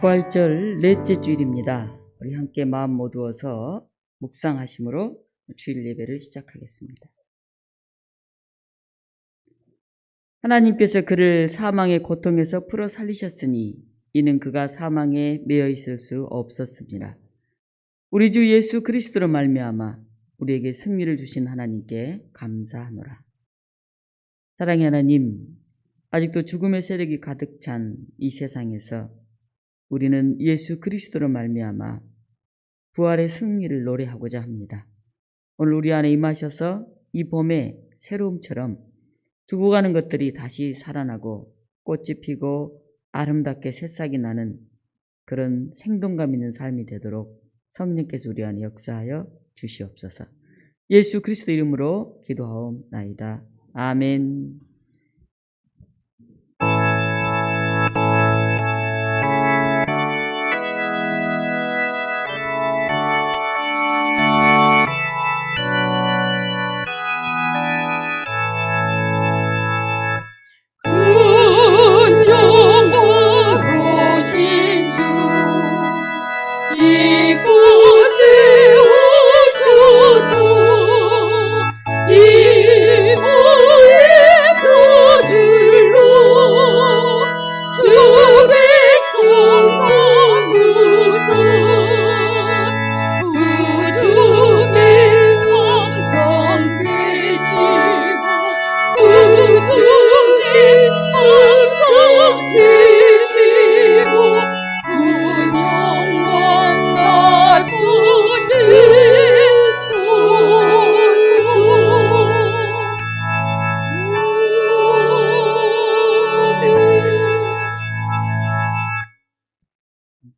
부활절 넷째 주일입니다. 우리 함께 마음 모두어서 묵상하심으로 주일 예배를 시작하겠습니다. 하나님께서 그를 사망의 고통에서 풀어 살리셨으니 이는 그가 사망에 매여 있을 수 없었습니다. 우리 주 예수 그리스도로 말미암아 우리에게 승리를 주신 하나님께 감사하노라. 사랑의 하나님, 아직도 죽음의 세력이 가득 찬 이 세상에서 우리는 예수 그리스도로 말미암아 부활의 승리를 노래하고자 합니다. 오늘 우리 안에 임하셔서 이 봄의 새로움처럼 죽어가는 것들이 다시 살아나고 꽃이 피고 아름답게 새싹이 나는 그런 생동감 있는 삶이 되도록 성령께서 우리 안에 역사하여 주시옵소서. 예수 그리스도 이름으로 기도하옵나이다. 아멘.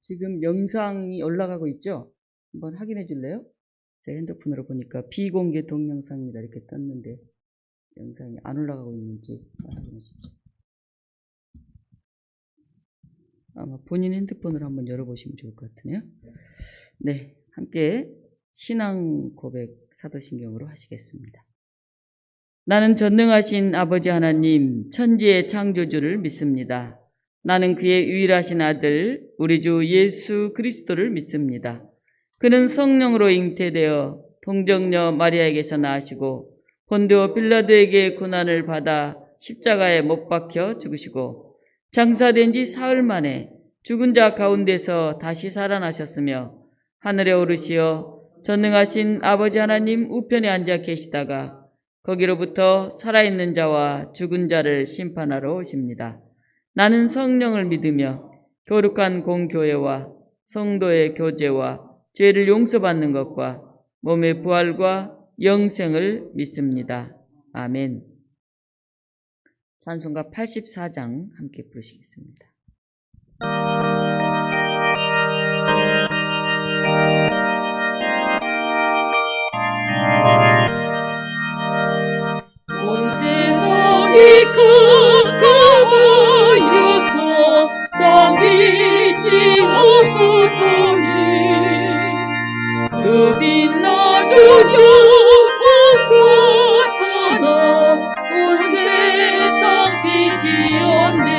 지금 영상이 올라가고 있죠? 한번 확인해 줄래요? 제 핸드폰으로 보니까 비공개 동영상이다 이렇게 떴는데 영상이 안 올라가고 있는지 확인해 주십시오. 아마 본인 핸드폰으로 한번 열어보시면 좋을 것 같으네요. 네, 함께 신앙 고백 사도신경으로 하시겠습니다. 나는 전능하신 아버지 하나님 천지의 창조주를 믿습니다. 나는 그의 유일하신 아들 우리 주 예수 그리스도를 믿습니다. 그는 성령으로 잉태되어 동정녀 마리아에게서 나시고 본디오 빌라도에게 고난을 받아 십자가에 못 박혀 죽으시고 장사된 지 사흘 만에 죽은 자 가운데서 다시 살아나셨으며 하늘에 오르시어 전능하신 아버지 하나님 우편에 앉아 계시다가 거기로부터 살아있는 자와 죽은 자를 심판하러 오십니다. 나는 성령을 믿으며 거룩한 공교회와 성도의 교제와 죄를 용서받는 것과 몸의 부활과 영생을 믿습니다. 아멘. 찬송가 84장 함께 부르시겠습니다. 온 세상이 깜깜하여서 잠비지 없었더니 그 빛나는 영광과 하나 온 세상 빛이었네.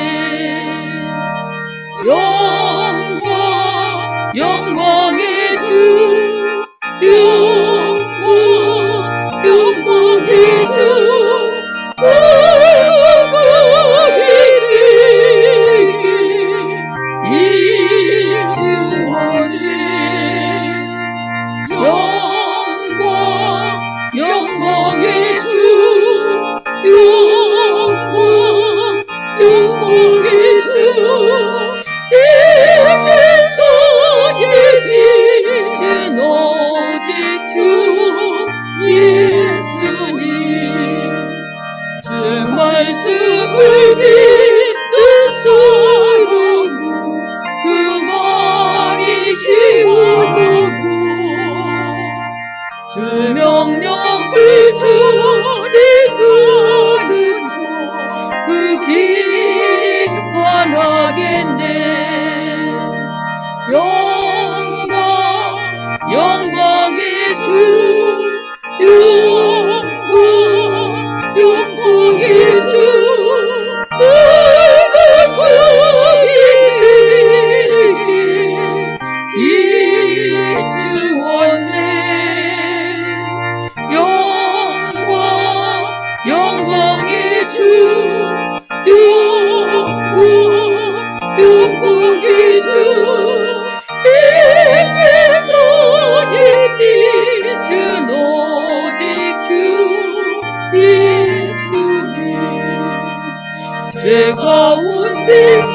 가운데서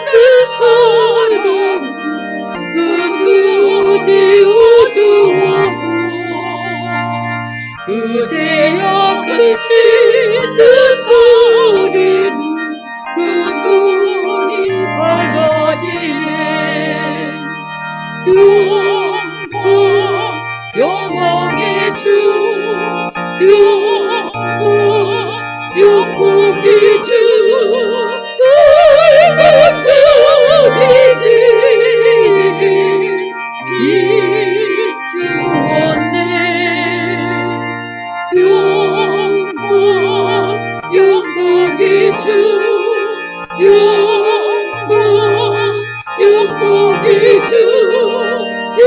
내 사랑 눈이 어두워도 그제야 그치는 날엔 그 눈이 밝아지네. 영광의 주 영광의 주 붉은 눈이 비추었네. 영광의 주 영광의 주 이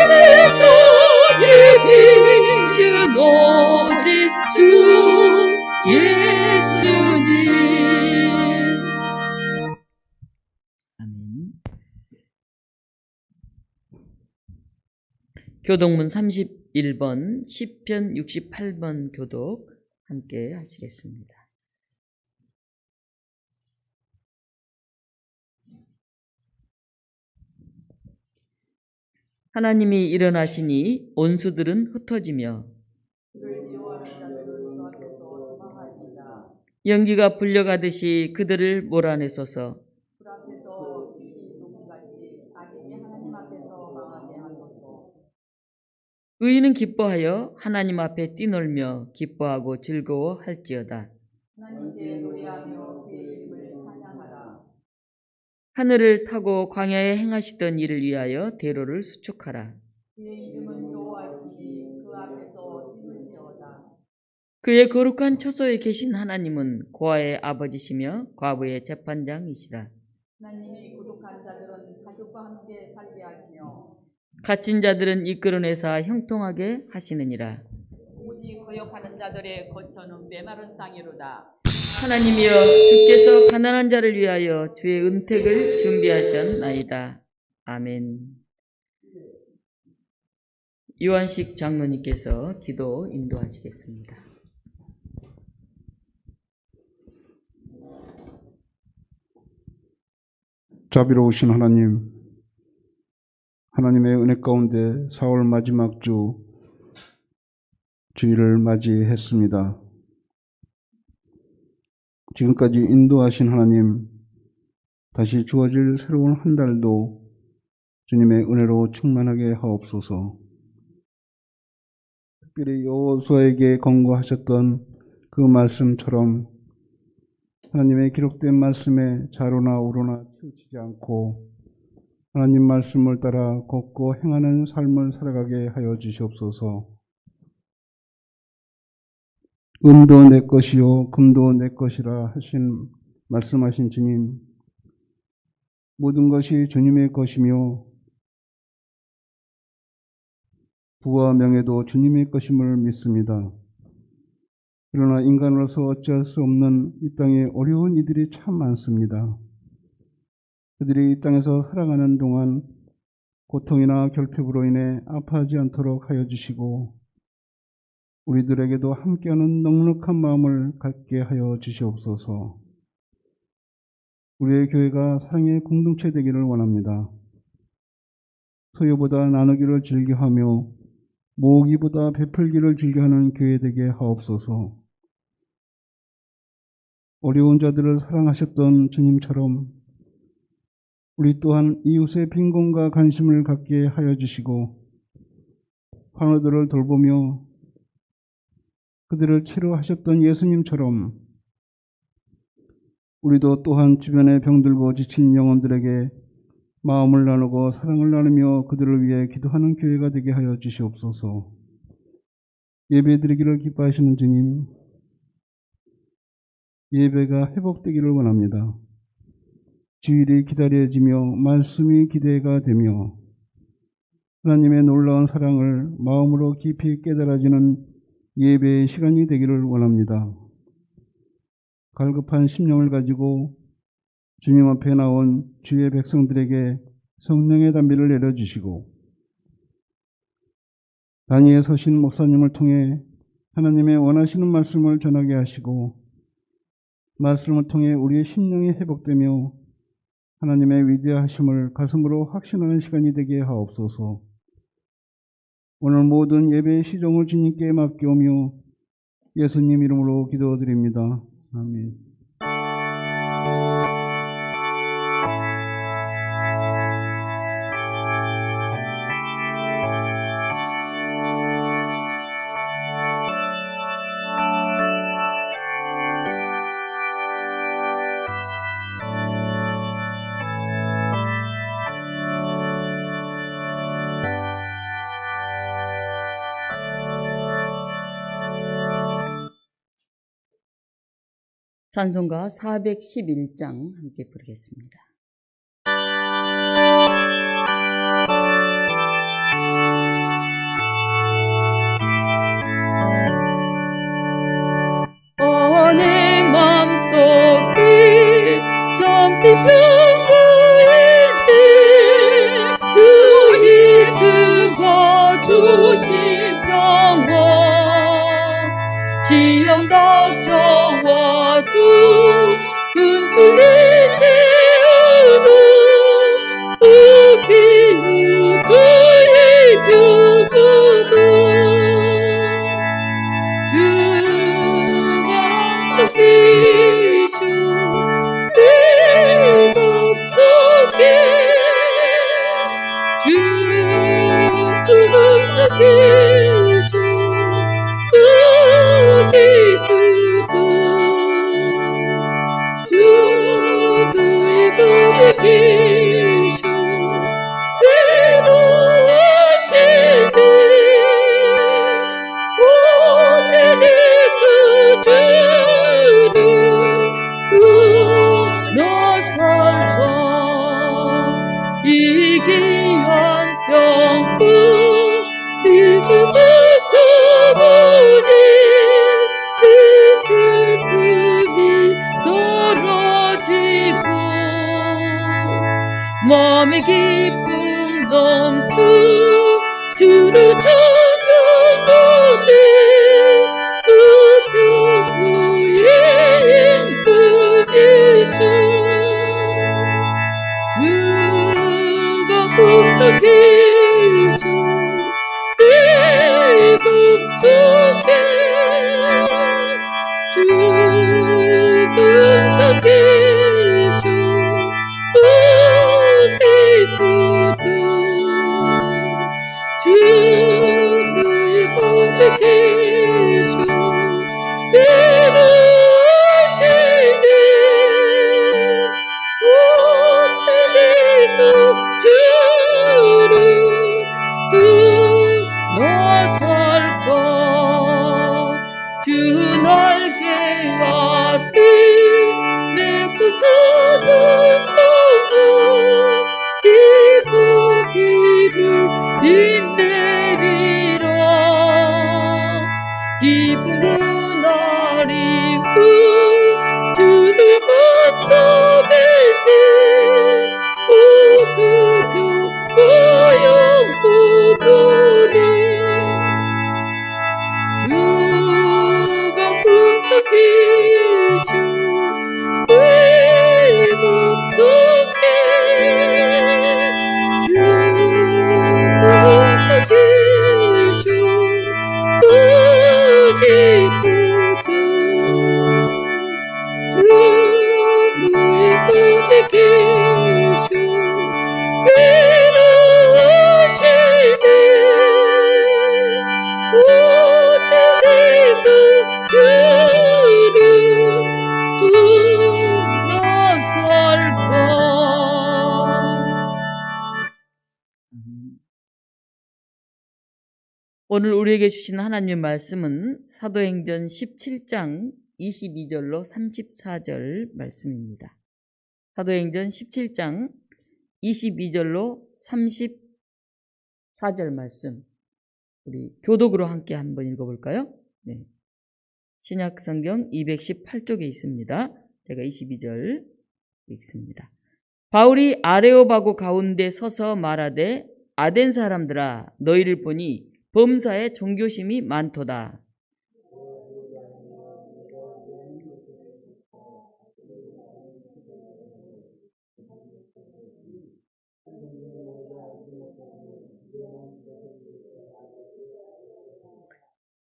세상에 빛은 오직 주 예수님. 아멘. 교독문 31번, 시편 68번 교독 함께 하시겠습니다. 하나님이 일어나시니 온수들은 흩어지며 연기가 불려가듯이 그들을 몰아내소서. 불 앞에서 이 녹음같이 악인이 하나님 앞에서 망하게 하소서. 의인은 기뻐하여 하나님 앞에 뛰놀며 기뻐하고 즐거워할지어다. 하나님께 노래하며 그의 이름을 찬양하라. 하늘을 타고 광야에 행하시던 일을 위하여 대로를 수축하라. 그의 이름은 여호와시니 그 앞에서 힘을지어다. 그의 거룩한 처소에 계신 하나님은 고아의 아버지시며 과부의 재판장이시라. 하나님이 고독한 자들은 가족과 함께 살게 하시며 갇힌 자들은 이끌어내사 형통하게 하시느니라. 오직 거역하는 자들의 거처는 메마른 땅이로다. 하나님이여, 주께서 가난한 자를 위하여 주의 은택을 준비하셨나이다. 아멘. 요한식 장로님께서 기도 인도하시겠습니다. 자비로우신 하나님, 하나님의 은혜 가운데 4월 마지막 주 주일을 맞이했습니다. 지금까지 인도하신 하나님, 다시 주어질 새로운 한 달도 주님의 은혜로 충만하게 하옵소서. 특별히 여호수아에게 권고하셨던 그 말씀처럼 하나님의 기록된 말씀에 좌로나 우로나 치우치지 않고 하나님 말씀을 따라 걷고 행하는 삶을 살아가게 하여 주시옵소서. 은도 내 것이요 금도 내 것이라 말씀하신 주님, 모든 것이 주님의 것이며 부와 명예도 주님의 것임을 믿습니다. 그러나 인간으로서 어찌할 수 없는 이 땅에 어려운 이들이 참 많습니다. 그들이 이 땅에서 살아가는 동안 고통이나 결핍으로 인해 아파하지 않도록 하여 주시고 우리들에게도 함께하는 넉넉한 마음을 갖게 하여 주시옵소서. 우리의 교회가 사랑의 공동체 되기를 원합니다. 소유보다 나누기를 즐겨하며 모으기보다 베풀기를 즐겨하는 교회 되게 하옵소서. 어려운 자들을 사랑하셨던 주님처럼 우리 또한 이웃의 빈곤과 관심을 갖게 하여 주시고 환우들을 돌보며 그들을 치료하셨던 예수님처럼 우리도 또한 주변에 병들고 지친 영혼들에게 마음을 나누고 사랑을 나누며 그들을 위해 기도하는 교회가 되게 하여 주시옵소서. 예배드리기를 기뻐하시는 주님, 예배가 회복되기를 원합니다. 주일이 기다려지며 말씀이 기대가 되며 하나님의 놀라운 사랑을 마음으로 깊이 깨달아지는 예배의 시간이 되기를 원합니다. 갈급한 심령을 가지고 주님 앞에 나온 주의 백성들에게 성령의 담비를 내려주시고 단위에 서신 목사님을 통해 하나님의 원하시는 말씀을 전하게 하시고 말씀을 통해 우리의 심령이 회복되며 하나님의 위대하심을 가슴으로 확신하는 시간이 되게 하옵소서. 오늘 모든 예배의 시종을 주님께 맡겨오며 예수님 이름으로 기도드립니다. 아멘. 찬송가 411장 함께 부르겠습니다. 내 맘속에 잠기 평화인데 주 예수가 주신 평화 시험 닥쳐와도 흔들리지 않아 우기는 그의 평화가 주가 계셔 내 맘속에 주가 계셔 주도 이번에 계셔 외로우시네 오직 그 주를 나살까 이 귀한 평화 믿음을 떠보니 이 슬픔이 사라지고 마음의 기쁨 넘쳐 주를 찬양하네 그 평화의 행복에서 주가 항상 계셔 내 맘속에 주가 항상 계셔 어디보다 주가 이번에 계셔 외로우시네 어찌 내가 주를 떠나살까 주 날개 아래 내 구원을 보고 이 보기를 빛내리라 기쁜 그날이 후 주를 만나뵐 때 그 평화 영원하리 주가 항상 계셔 내 맘속에 주가 항상 계셔 어디보다 주가 이번에 계셔 외로우시네 어찌 내가 주를 떠나살까. 오늘 우리에게 주신 하나님 말씀은 사도행전 17장 22절로 34절 말씀입니다. 사도행전 17장 22절로 34절 말씀, 우리 교독으로 함께 한번 읽어볼까요? 네. 신약성경 218쪽에 있습니다. 제가 22절 읽습니다. 바울이 아레오바고 가운데 서서 말하되 아덴 사람들아 너희를 보니 범사에 종교심이 많도다.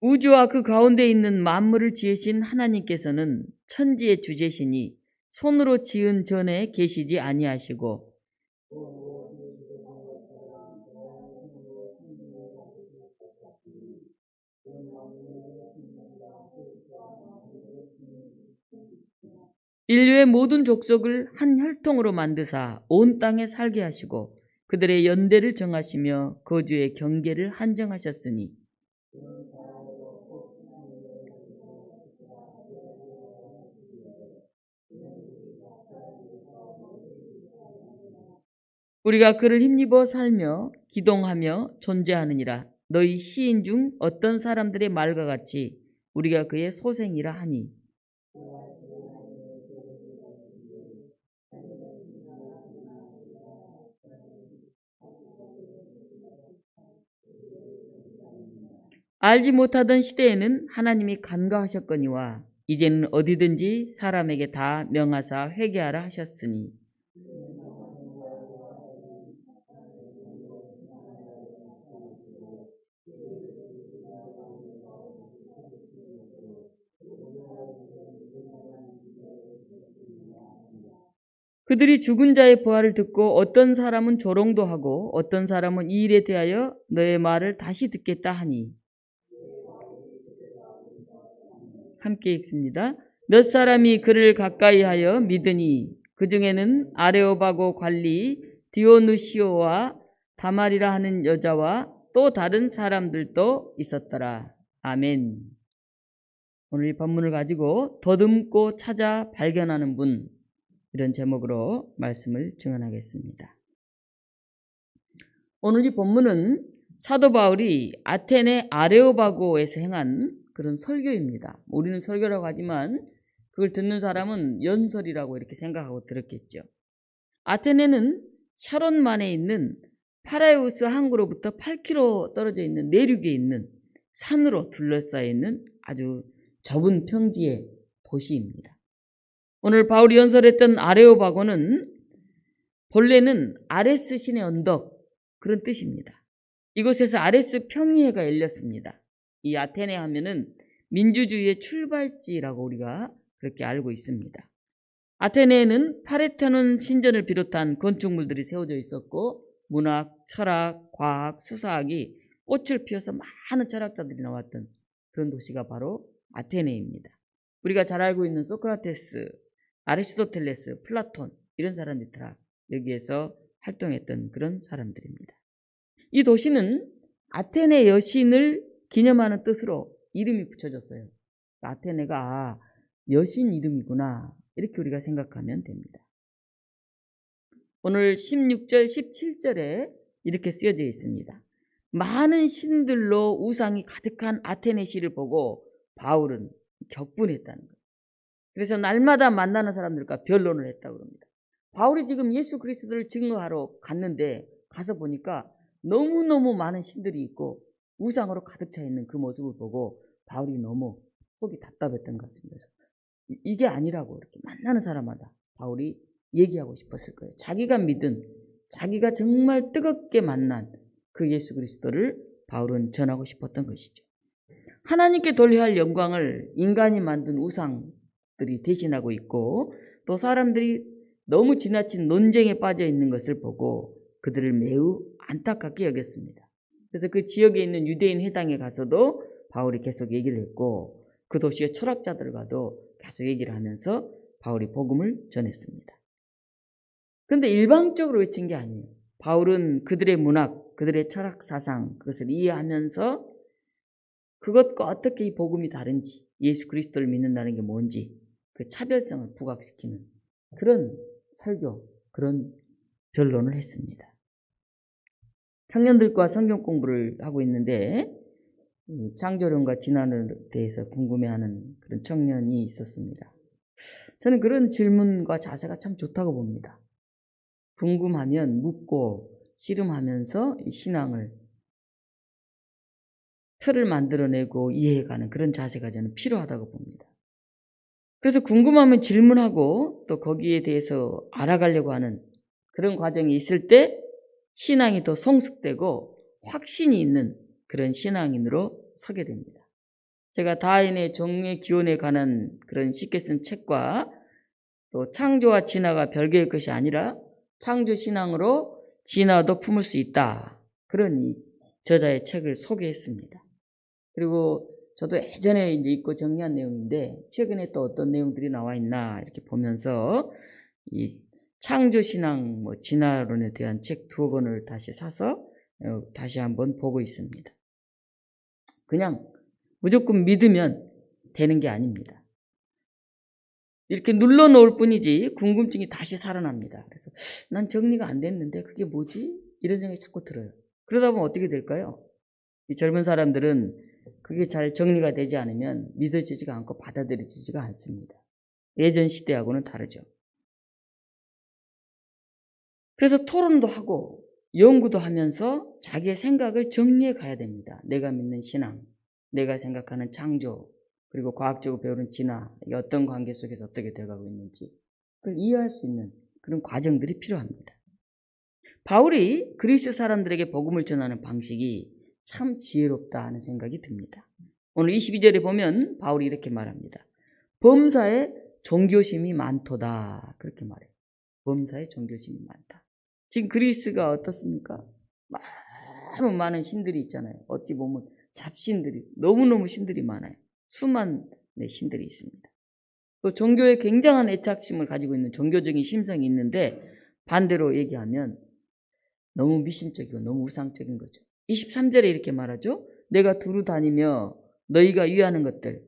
우주와 그 가운데 있는 만물을 지으신 하나님께서는 천지의 주제시니 손으로 지은 전에 계시지 아니하시고 인류의 모든 족속을 한 혈통으로 만드사 온 땅에 살게 하시고 그들의 연대를 정하시며 거주의 경계를 한정하셨으니 우리가 그를 힘입어 살며 기동하며 존재하느니라. 너희 시인 중 어떤 사람들의 말과 같이 우리가 그의 소생이라 하니 알지 못하던 시대에는 하나님이 간과하셨거니와 이제는 어디든지 사람에게 다 명하사 회개하라 하셨으니 그들이 죽은 자의 부활을 듣고 어떤 사람은 조롱도 하고 어떤 사람은 이 일에 대하여 너의 말을 다시 듣겠다 하니 함께 읽습니다. 몇 사람이 그를 가까이하여 믿으니 그 중에는 아레오바고 관리 디오누시오와 다말이라 하는 여자와 또 다른 사람들도 있었더라. 아멘. 오늘 이 본문을 가지고 더듬고 찾아 발견하는 분, 이런 제목으로 말씀을 증언하겠습니다. 오늘 이 본문은 사도 바울이 아테네 아레오바고에서 행한 그런 설교입니다. 우리는 설교라고 하지만 그걸 듣는 사람은 연설이라고 이렇게 생각하고 들었겠죠. 아테네는 샤론만에 있는 파라에우스 항구로부터 8km 떨어져 있는 내륙에 있는 산으로 둘러싸여 있는 아주 좁은 평지의 도시입니다. 오늘 바울이 연설했던 아레오바고는 본래는 아레스 신의 언덕, 그런 뜻입니다. 이곳에서 아레스 평의회가 열렸습니다. 이 아테네 하면은 민주주의의 출발지라고 우리가 그렇게 알고 있습니다. 아테네에는 파레테논 신전을 비롯한 건축물들이 세워져 있었고 문학, 철학, 과학, 수사학이 꽃을 피워서 많은 철학자들이 나왔던 그런 도시가 바로 아테네입니다. 우리가 잘 알고 있는 소크라테스, 아리스토텔레스, 플라톤 이런 사람들이 다 여기에서 활동했던 그런 사람들입니다. 이 도시는 아테네 여신을 기념하는 뜻으로 이름이 붙여졌어요. 아테네가 여신 이름이구나 이렇게 우리가 생각하면 됩니다. 오늘 16절, 17절에 이렇게 쓰여져 있습니다. 많은 신들로 우상이 가득한 아테네시를 보고 바울은 격분했다는 거예요. 그래서 날마다 만나는 사람들과 변론을 했다고 합니다. 바울이 지금 예수 그리스도를 증거하러 갔는데 가서 보니까 너무너무 많은 신들이 있고 우상으로 가득 차 있는 그 모습을 보고 바울이 너무 속이 답답했던 것 같습니다. 이게 아니라고 이렇게 만나는 사람마다 바울이 얘기하고 싶었을 거예요. 자기가 믿은, 자기가 정말 뜨겁게 만난 그 예수 그리스도를 바울은 전하고 싶었던 것이죠. 하나님께 돌려야 할 영광을 인간이 만든 우상들이 대신하고 있고 또 사람들이 너무 지나친 논쟁에 빠져 있는 것을 보고 그들을 매우 안타깝게 여겼습니다. 그래서 그 지역에 있는 유대인 회당에 가서도 바울이 계속 얘기를 했고 그 도시의 철학자들과도 계속 얘기를 하면서 바울이 복음을 전했습니다. 그런데 일방적으로 외친 게 아니에요. 바울은 그들의 문학, 그들의 철학 사상 그것을 이해하면서 그것과 어떻게 이 복음이 다른지, 예수 그리스도를 믿는다는 게 뭔지 그 차별성을 부각시키는 그런 설교, 그런 변론을 했습니다. 청년들과 성경 공부를 하고 있는데 창조론과 진화론에 대해서 궁금해하는 그런 청년이 있었습니다. 저는 그런 질문과 자세가 참 좋다고 봅니다. 궁금하면 묻고 씨름하면서 신앙을 틀을 만들어내고 이해해가는 그런 자세가 저는 필요하다고 봅니다. 그래서 궁금하면 질문하고 또 거기에 대해서 알아가려고 하는 그런 과정이 있을 때 신앙이 더 성숙되고 확신이 있는 그런 신앙인으로 서게 됩니다. 제가 다인의 정의 기원에 관한 그런 쉽게 쓴 책과 또 창조와 진화가 별개의 것이 아니라 창조 신앙으로 진화도 품을 수 있다. 그런 이 저자의 책을 소개했습니다. 그리고 저도 예전에 이제 읽고 정리한 내용인데 최근에 또 어떤 내용들이 나와 있나 이렇게 보면서 이 창조 신앙 진화론에 대한 책 2권을 다시 사서 다시 한번 보고 있습니다. 그냥 무조건 믿으면 되는 게 아닙니다. 이렇게 눌러 놓을 뿐이지 궁금증이 다시 살아납니다. 그래서 난 정리가 안 됐는데 그게 뭐지? 이런 생각이 자꾸 들어요. 그러다 보면 어떻게 될까요? 이 젊은 사람들은 그게 잘 정리가 되지 않으면 믿어지지가 않고 받아들여지지가 않습니다. 예전 시대하고는 다르죠. 그래서 토론도 하고 연구도 하면서 자기의 생각을 정리해 가야 됩니다. 내가 믿는 신앙, 내가 생각하는 창조, 그리고 과학적으로 배우는 진화, 이게 어떤 관계 속에서 어떻게 되어가고 있는지 그걸 이해할 수 있는 그런 과정들이 필요합니다. 바울이 그리스 사람들에게 복음을 전하는 방식이 참 지혜롭다 하는 생각이 듭니다. 오늘 22절에 보면 바울이 이렇게 말합니다. 범사에 종교심이 많도다. 그렇게 말해요. 범사에 종교심이 많다. 지금 그리스가 어떻습니까? 너무 많은 신들이 있잖아요. 어찌 보면 잡신들이, 너무너무 신들이 많아요. 수많은 신들이 있습니다. 또 종교에 굉장한 애착심을 가지고 있는 종교적인 심성이 있는데 반대로 얘기하면 너무 미신적이고 너무 우상적인 거죠. 23절에 이렇게 말하죠. 내가 두루 다니며 너희가 위하는 것들,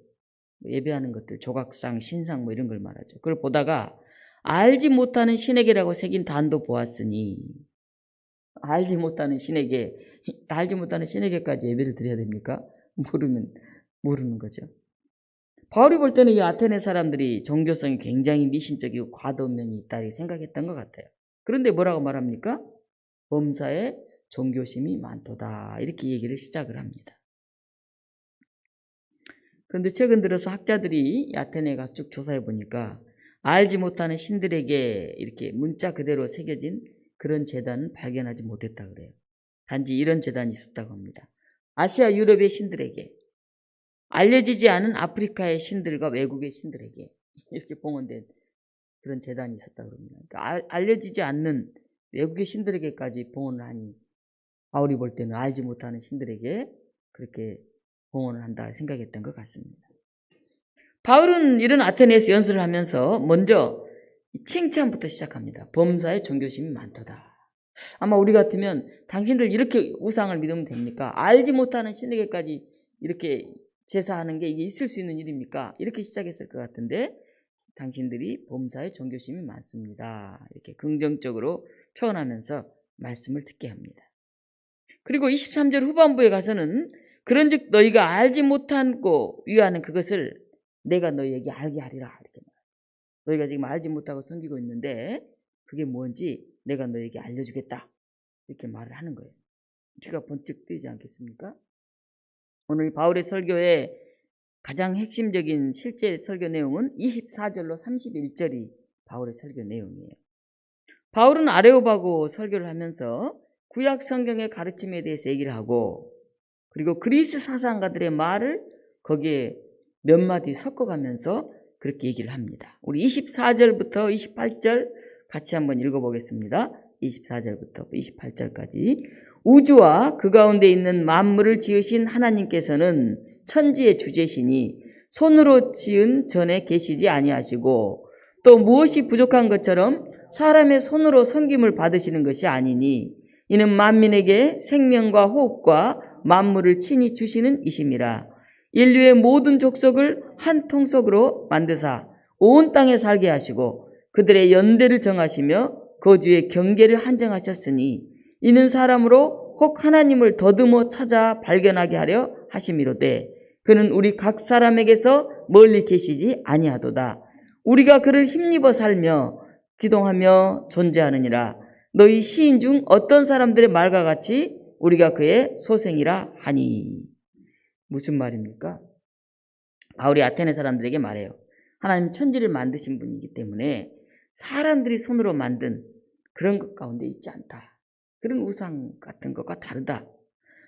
예배하는 것들, 조각상, 신상 이런 걸 말하죠. 그걸 보다가 알지 못하는 신에게라고 새긴 단도 보았으니 알지 못하는 신에게까지 예배를 드려야 됩니까? 모르는 거죠. 바울이 볼 때는 이 아테네 사람들이 종교성이 굉장히 미신적이고 과도한 면이 있다 이렇게 생각했던 것 같아요. 그런데 뭐라고 말합니까? 범사에 종교심이 많도다 이렇게 얘기를 시작을 합니다. 그런데 최근 들어서 학자들이 아테네에 가서 쭉 조사해 보니까 알지 못하는 신들에게 이렇게 문자 그대로 새겨진 그런 제단은 발견하지 못했다 그래요. 단지 이런 제단이 있었다고 합니다. 아시아 유럽의 신들에게, 알려지지 않은 아프리카의 신들과 외국의 신들에게 이렇게 봉헌된 그런 제단이 있었다고 합니다. 그러니까 알려지지 않는 외국의 신들에게까지 봉헌을 하니 바울이 볼 때는 알지 못하는 신들에게 그렇게 봉헌을 한다 생각했던 것 같습니다. 바울은 이런 아테네에서 연설을 하면서 먼저 칭찬부터 시작합니다. 범사에 종교심이 많도다. 아마 우리 같으면 당신들 이렇게 우상을 믿으면 됩니까? 알지 못하는 신에게까지 이렇게 제사하는 게 이게 있을 수 있는 일입니까? 이렇게 시작했을 것 같은데 당신들이 범사에 종교심이 많습니다. 이렇게 긍정적으로 표현하면서 말씀을 듣게 합니다. 그리고 23절 후반부에 가서는 그런즉 너희가 알지 못하고 위하는 그것을 내가 너희에게 알게 하리라 이렇게 말해요. 너희가 지금 알지 못하고 섬기고 있는데 그게 뭔지 내가 너희에게 알려주겠다 이렇게 말을 하는 거예요. 귀가 번쩍 뜨지 않겠습니까? 오늘 바울의 설교의 가장 핵심적인 실제 설교 내용은 24절로 31절이 바울의 설교 내용이에요. 바울은 아레오바고 설교를 하면서 구약 성경의 가르침에 대해서 얘기를 하고 그리고 그리스 사상가들의 말을 거기에 몇 마디 섞어가면서 그렇게 얘기를 합니다. 우리 24절부터 28절 같이 한번 읽어보겠습니다. 24절부터 28절까지 우주와 그 가운데 있는 만물을 지으신 하나님께서는 천지의 주제시니 손으로 지은 전에 계시지 아니하시고 또 무엇이 부족한 것처럼 사람의 손으로 섬김을 받으시는 것이 아니니 이는 만민에게 생명과 호흡과 만물을 친히 주시는 이심이라. 인류의 모든 족속을 한 통속으로 만드사 온 땅에 살게 하시고 그들의 연대를 정하시며 거주의 경계를 한정하셨으니 이는 사람으로 혹 하나님을 더듬어 찾아 발견하게 하려 하심이로되 그는 우리 각 사람에게서 멀리 계시지 아니하도다. 우리가 그를 힘입어 살며 기동하며 존재하느니라. 너희 시인 중 어떤 사람들의 말과 같이 우리가 그의 소생이라 하니. 무슨 말입니까? 바울이 아테네 사람들에게 말해요. 하나님 천지를 만드신 분이기 때문에 사람들이 손으로 만든 그런 것 가운데 있지 않다. 그런 우상 같은 것과 다르다.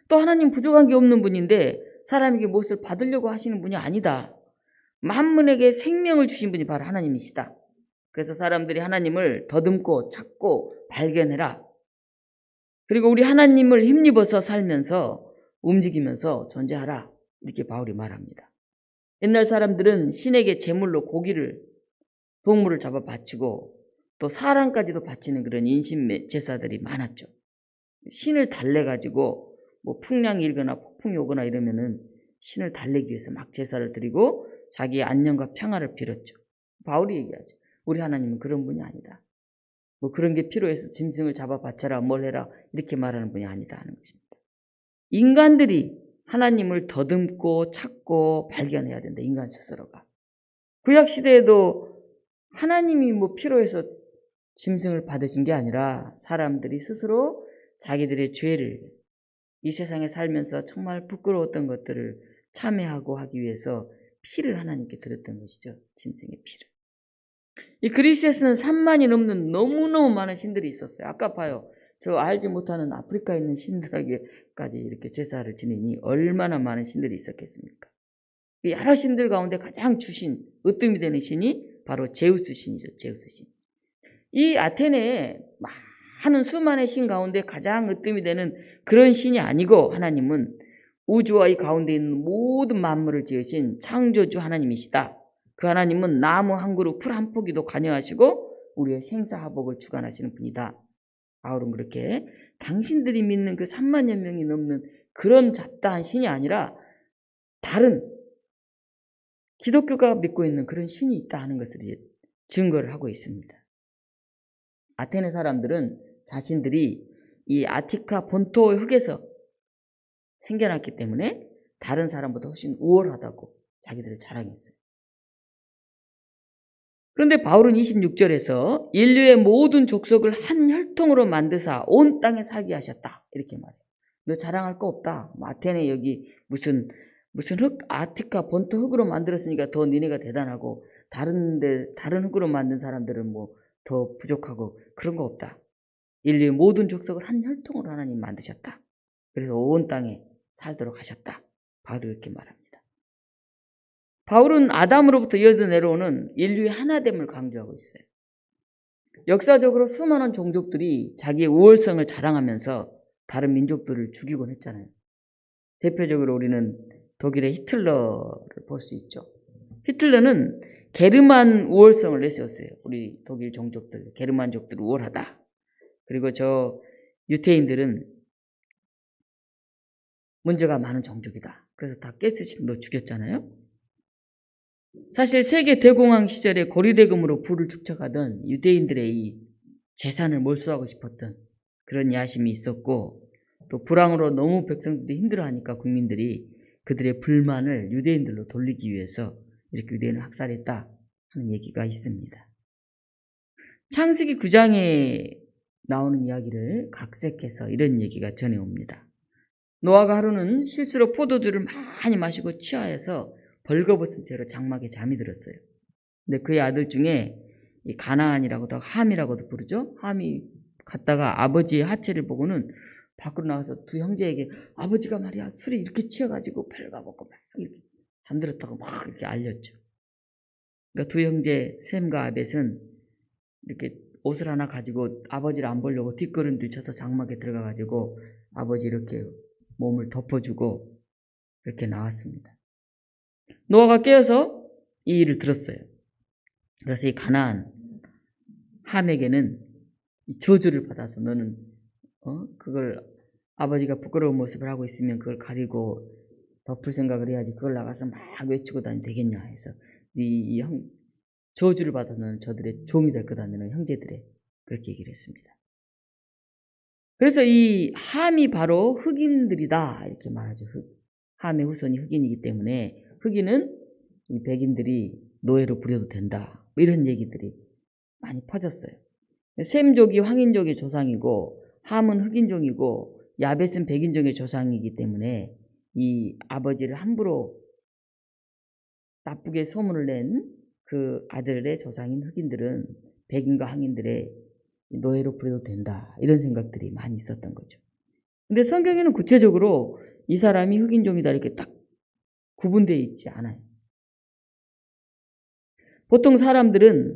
또 하나님 부족한 게 없는 분인데 사람에게 무엇을 받으려고 하시는 분이 아니다. 만물에게 생명을 주신 분이 바로 하나님이시다. 그래서 사람들이 하나님을 더듬고 찾고 발견해라. 그리고 우리 하나님을 힘입어서 살면서 움직이면서 존재하라. 이렇게 바울이 말합니다. 옛날 사람들은 신에게 제물로 고기를, 동물을 잡아 바치고 또 사람까지도 바치는 그런 인신 제사들이 많았죠. 신을 달래가지고 뭐 풍랑이 일거나 폭풍이 오거나 이러면은 신을 달래기 위해서 막 제사를 드리고 자기의 안녕과 평화를 빌었죠. 바울이 얘기하죠. 우리 하나님은 그런 분이 아니다. 뭐 그런 게 필요해서 짐승을 잡아 바쳐라 뭘 해라 이렇게 말하는 분이 아니다 하는 것입니다. 인간들이 하나님을 더듬고 찾고 발견해야 된다. 인간 스스로가. 구약시대에도 하나님이 뭐 필요해서 짐승을 받으신 게 아니라 사람들이 스스로 자기들의 죄를 이 세상에 살면서 정말 부끄러웠던 것들을 참회하고 하기 위해서 피를 하나님께 드렸던 것이죠. 짐승의 피를. 이 그리스에서는 3만이 넘는 너무너무 많은 신들이 있었어요. 아까 봐요. 저 알지 못하는 아프리카에 있는 신들에게까지 이렇게 제사를 지내니 얼마나 많은 신들이 있었겠습니까? 여러 신들 가운데 가장 주신, 으뜸이 되는 신이 바로 제우스 신이죠. 제우스 신. 이 아테네에 많은 수많은 신 가운데 가장 으뜸이 되는 그런 신이 아니고 하나님은 우주와 이 가운데 있는 모든 만물을 지으신 창조주 하나님이시다. 그 하나님은 나무 한 그루, 풀 한 포기도 관여하시고 우리의 생사화복을 주관하시는 분이다. 바울은 그렇게 당신들이 믿는 그 3만여 명이 넘는 그런 잡다한 신이 아니라 다른 기독교가 믿고 있는 그런 신이 있다 하는 것을 증거를 하고 있습니다. 아테네 사람들은 자신들이 이 아티카 본토의 흙에서 생겨났기 때문에 다른 사람보다 훨씬 우월하다고 자기들을 자랑했어요. 그런데 바울은 26절에서 인류의 모든 족속을 한 혈통으로 만드사 온 땅에 살게 하셨다. 이렇게 말해요. 너 자랑할 거 없다. 아테네 여기 무슨 흙, 아티카 본토 흙으로 만들었으니까 더 니네가 대단하고 다른 흙으로 만든 사람들은 뭐 더 부족하고 그런 거 없다. 인류의 모든 족속을 한 혈통으로 하나님 만드셨다. 그래서 온 땅에 살도록 하셨다. 바울이 이렇게 말합니다. 바울은 아담으로부터 이어져 내려오는 인류의 하나됨을 강조하고 있어요. 역사적으로 수많은 종족들이 자기의 우월성을 자랑하면서 다른 민족들을 죽이곤 했잖아요. 대표적으로 우리는 독일의 히틀러를 볼 수 있죠. 히틀러는 게르만 우월성을 내세웠어요. 우리 독일 종족들, 게르만족들 우월하다. 그리고 저 유태인들은 문제가 많은 종족이다. 그래서 다 가스신으로 죽였잖아요. 사실 세계 대공황 시절에 고리대금으로 부를 축적하던 유대인들의 이 재산을 몰수하고 싶었던 그런 야심이 있었고 또 불황으로 너무 백성들이 힘들어하니까 국민들이 그들의 불만을 유대인들로 돌리기 위해서 이렇게 유대인을 학살했다 하는 얘기가 있습니다. 창세기 9장에 나오는 이야기를 각색해서 이런 얘기가 전해옵니다. 노아가 하루는 실수로 포도주를 많이 마시고 취하여서 벌거벗은 채로 장막에 잠이 들었어요. 근데 그의 아들 중에 이 가나안이라고도 함이라고도 부르죠. 함이 갔다가 아버지의 하체를 보고는 밖으로 나가서 두 형제에게 아버지가 말이야 술이 이렇게 취해가지고 벌거벗고 막 이렇게 잠들었다고 막 이렇게 알렸죠. 그러니까 두 형제 셈과 아벳은 이렇게 옷을 하나 가지고 아버지를 안 보려고 뒷걸음질 쳐서 장막에 들어가가지고 아버지 이렇게 몸을 덮어주고 이렇게 나왔습니다. 노아가 깨어서 이 일을 들었어요. 그래서 이 가나안 함에게는 이 저주를 받아서 너는 그걸 아버지가 부끄러운 모습을 하고 있으면 그걸 가리고 덮을 생각을 해야지 그걸 나가서 막 외치고 다니면 되겠냐 해서 저주를 받아서 너는 저들의 종이 될 거다. 너는 형제들의 그렇게 얘기를 했습니다. 그래서 이 함이 바로 흑인들이다 이렇게 말하죠. 함의 후손이 흑인이기 때문에 흑인은 이 백인들이 노예로 부려도 된다. 뭐 이런 얘기들이 많이 퍼졌어요. 셈족이 황인족의 조상이고 함은 흑인족이고 야벳은 백인족의 조상이기 때문에 이 아버지를 함부로 나쁘게 소문을 낸 그 아들의 조상인 흑인들은 백인과 황인들의 노예로 부려도 된다. 이런 생각들이 많이 있었던 거죠. 근데 성경에는 구체적으로 이 사람이 흑인종이다 이렇게 딱 구분되어 있지 않아요. 보통 사람들은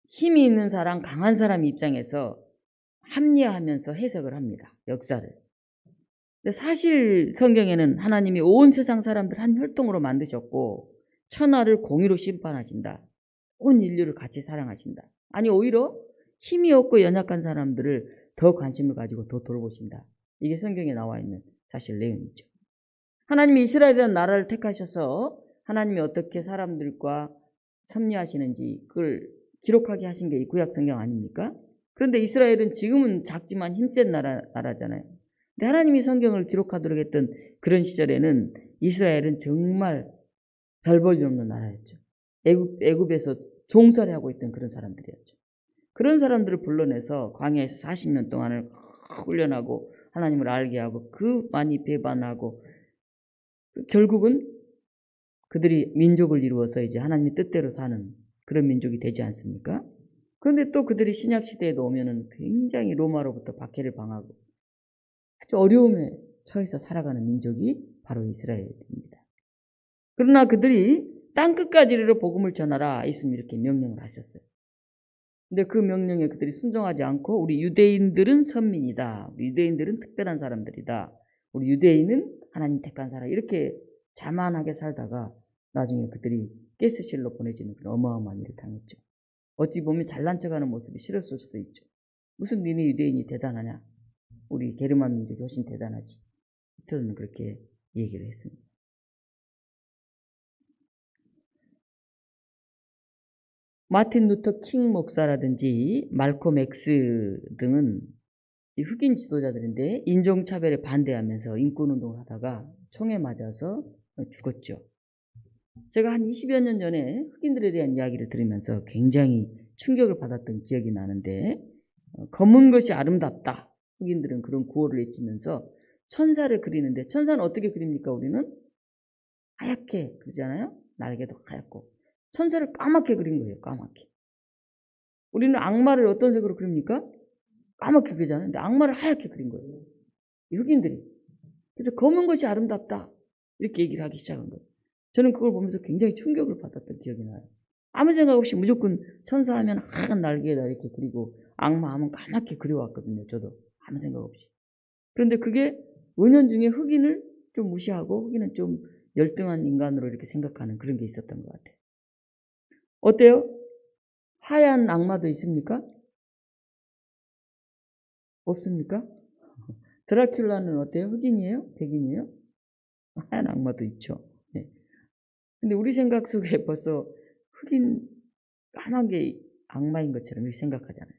힘이 있는 사람, 강한 사람 입장에서 합리화하면서 해석을 합니다. 역사를. 근데 사실 성경에는 하나님이 온 세상 사람들 한 혈통으로 만드셨고 천하를 공의로 심판하신다. 온 인류를 같이 사랑하신다. 아니 오히려 힘이 없고 연약한 사람들을 더 관심을 가지고 더 돌보신다. 이게 성경에 나와 있는 사실 내용이죠. 하나님이 이스라엘이라는 나라를 택하셔서 하나님이 어떻게 사람들과 섭리하시는지 그걸 기록하게 하신 게 이 구약 성경 아닙니까? 그런데 이스라엘은 지금은 작지만 힘센 나라잖아요. 근데 하나님이 성경을 기록하도록 했던 그런 시절에는 이스라엘은 정말 별 볼 일 없는 나라였죠. 애굽에서 종살이 하고 있던 그런 사람들이었죠. 그런 사람들을 불러내서 광야에서 40년 동안을 훈련하고 하나님을 알게 하고 그 많이 배반하고 결국은 그들이 민족을 이루어서 이제 하나님의 뜻대로 사는 그런 민족이 되지 않습니까? 그런데 또 그들이 신약 시대에도 오면은 굉장히 로마로부터 박해를 당하고 아주 어려움에 처해서 살아가는 민족이 바로 이스라엘입니다. 그러나 그들이 땅 끝까지 이르러 복음을 전하라 예수님이 이렇게 명령을 하셨어요. 근데 그 명령에 그들이 순종하지 않고 우리 유대인들은 선민이다. 우리 유대인들은 특별한 사람들이다. 우리 유대인은 하나님 택한 사람 이렇게 자만하게 살다가 나중에 그들이 가스실로 보내지는 그런 어마어마한 일을 당했죠. 어찌 보면 잘난 척하는 모습이 싫었을 수도 있죠. 무슨 니네 유대인이 대단하냐? 우리 게르만 민족이 훨씬 대단하지. 히틀러는 그렇게 얘기를 했습니다. 마틴 루터 킹 목사라든지 말콤 엑스 등은 이 흑인 지도자들인데 인종차별에 반대하면서 인권운동을 하다가 총에 맞아서 죽었죠. 제가 한 20여 년 전에 흑인들에 대한 이야기를 들으면서 굉장히 충격을 받았던 기억이 나는데 검은 것이 아름답다. 흑인들은 그런 구호를 외치면서 천사를 그리는데 천사는 어떻게 그립니까? 우리는 하얗게 그리잖아요. 날개도 하얗고 천사를 까맣게 그린 거예요. 까맣게. 우리는 악마를 어떤 색으로 그립니까? 까맣게 그리잖아요. 근데 악마를 하얗게 그린 거예요. 이 흑인들이. 그래서 검은 것이 아름답다. 이렇게 얘기를 하기 시작한 거예요. 저는 그걸 보면서 굉장히 충격을 받았던 기억이 나요. 아무 생각 없이 무조건 천사하면 하얀 날개에다 이렇게 그리고 악마하면 까맣게 그려왔거든요. 저도 아무 생각 없이. 그런데 그게 은연중에 흑인을 좀 무시하고 흑인은 좀 열등한 인간으로 이렇게 생각하는 그런 게 있었던 것 같아요. 어때요? 하얀 악마도 있습니까? 없습니까? 드라큘라는 어때요? 흑인이에요? 백인이에요? 하얀 악마도 있죠. 네. 근데 우리 생각 속에 벌써 흑인 까만 게 악마인 것처럼 이렇게 생각하잖아요.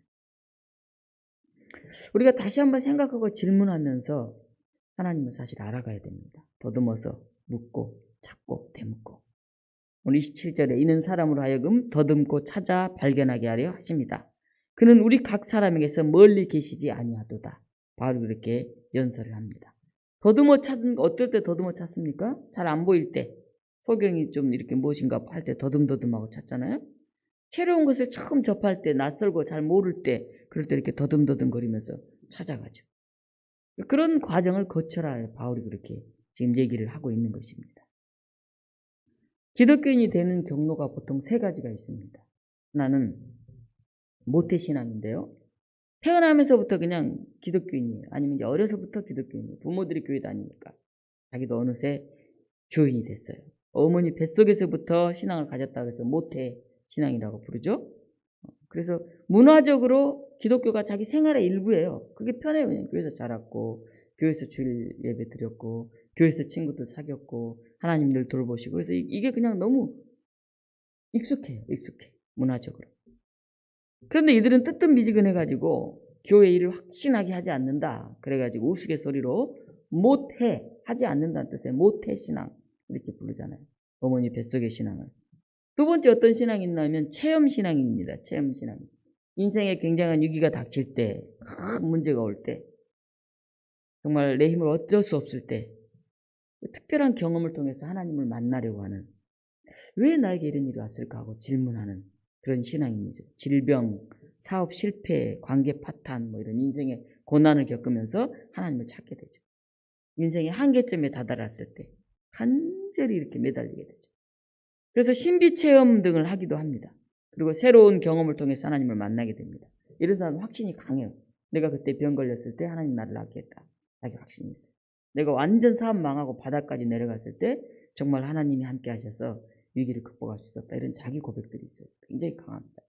우리가 다시 한번 생각하고 질문하면서 하나님을 사실 알아가야 됩니다. 더듬어서 묻고 찾고 되묻고. 오늘 27절에 이는 사람으로 하여금 더듬고 찾아 발견하게 하려 하십니다. 그는 우리 각 사람에게서 멀리 계시지 아니하도다. 바로 그렇게 연설을 합니다. 더듬어 찾은 거 어떨 때 더듬어 찾습니까? 잘 안 보일 때. 소경이 좀 이렇게 무엇인가 할 때 더듬더듬하고 찾잖아요. 새로운 것을 처음 접할 때 낯설고 잘 모를 때 그럴 때 이렇게 더듬더듬거리면서 찾아가죠. 그런 과정을 거쳐라 바울이 그렇게 지금 얘기를 하고 있는 것입니다. 기독교인이 되는 경로가 보통 세 가지가 있습니다. 하나는 모태신앙인데요. 태어나면서부터 그냥 기독교인이에요. 아니면 이제 어려서부터 기독교인이에요. 부모들이 교회 다니니까. 자기도 어느새 교인이 됐어요. 어머니 뱃속에서부터 신앙을 가졌다고 해서 모태신앙이라고 부르죠. 그래서 문화적으로 기독교가 자기 생활의 일부예요. 그게 편해요. 그냥 교회에서 자랐고 교회에서 주일 예배 드렸고 교회에서 친구들 사귀었고 하나님 늘 돌보시고 그래서 이게 그냥 너무 익숙해요. 익숙해. 문화적으로. 그런데 이들은 뜨뜻미지근해가지고 교회 일을 확신하게 하지 않는다. 그래가지고 우스갯소리로 못해 하지 않는다는 뜻의 모태신앙 이렇게 부르잖아요. 어머니 뱃속의 신앙을. 두 번째 어떤 신앙이 있냐면 체험신앙입니다. 체험신앙. 인생에 굉장한 위기가 닥칠 때, 큰 문제가 올 때, 정말 내 힘을 어쩔 수 없을 때 특별한 경험을 통해서 하나님을 만나려고 하는 왜 나에게 이런 일이 왔을까 하고 질문하는 그런 신앙입니다. 질병, 사업 실패, 관계 파탄 뭐 이런 인생의 고난을 겪으면서 하나님을 찾게 되죠. 인생의 한계점에 다다랐을 때 간절히 이렇게 매달리게 되죠. 그래서 신비 체험 등을 하기도 합니다. 그리고 새로운 경험을 통해서 하나님을 만나게 됩니다. 이런 사람은 확신이 강해요. 내가 그때 병 걸렸을 때 하나님 나를 낫게 했다. 자기 확신이 있어요. 내가 완전 사업 망하고 바닥까지 내려갔을 때 정말 하나님이 함께 하셔서 위기를 극복할 수 있었다. 이런 자기 고백들이 있어요. 굉장히 강합니다.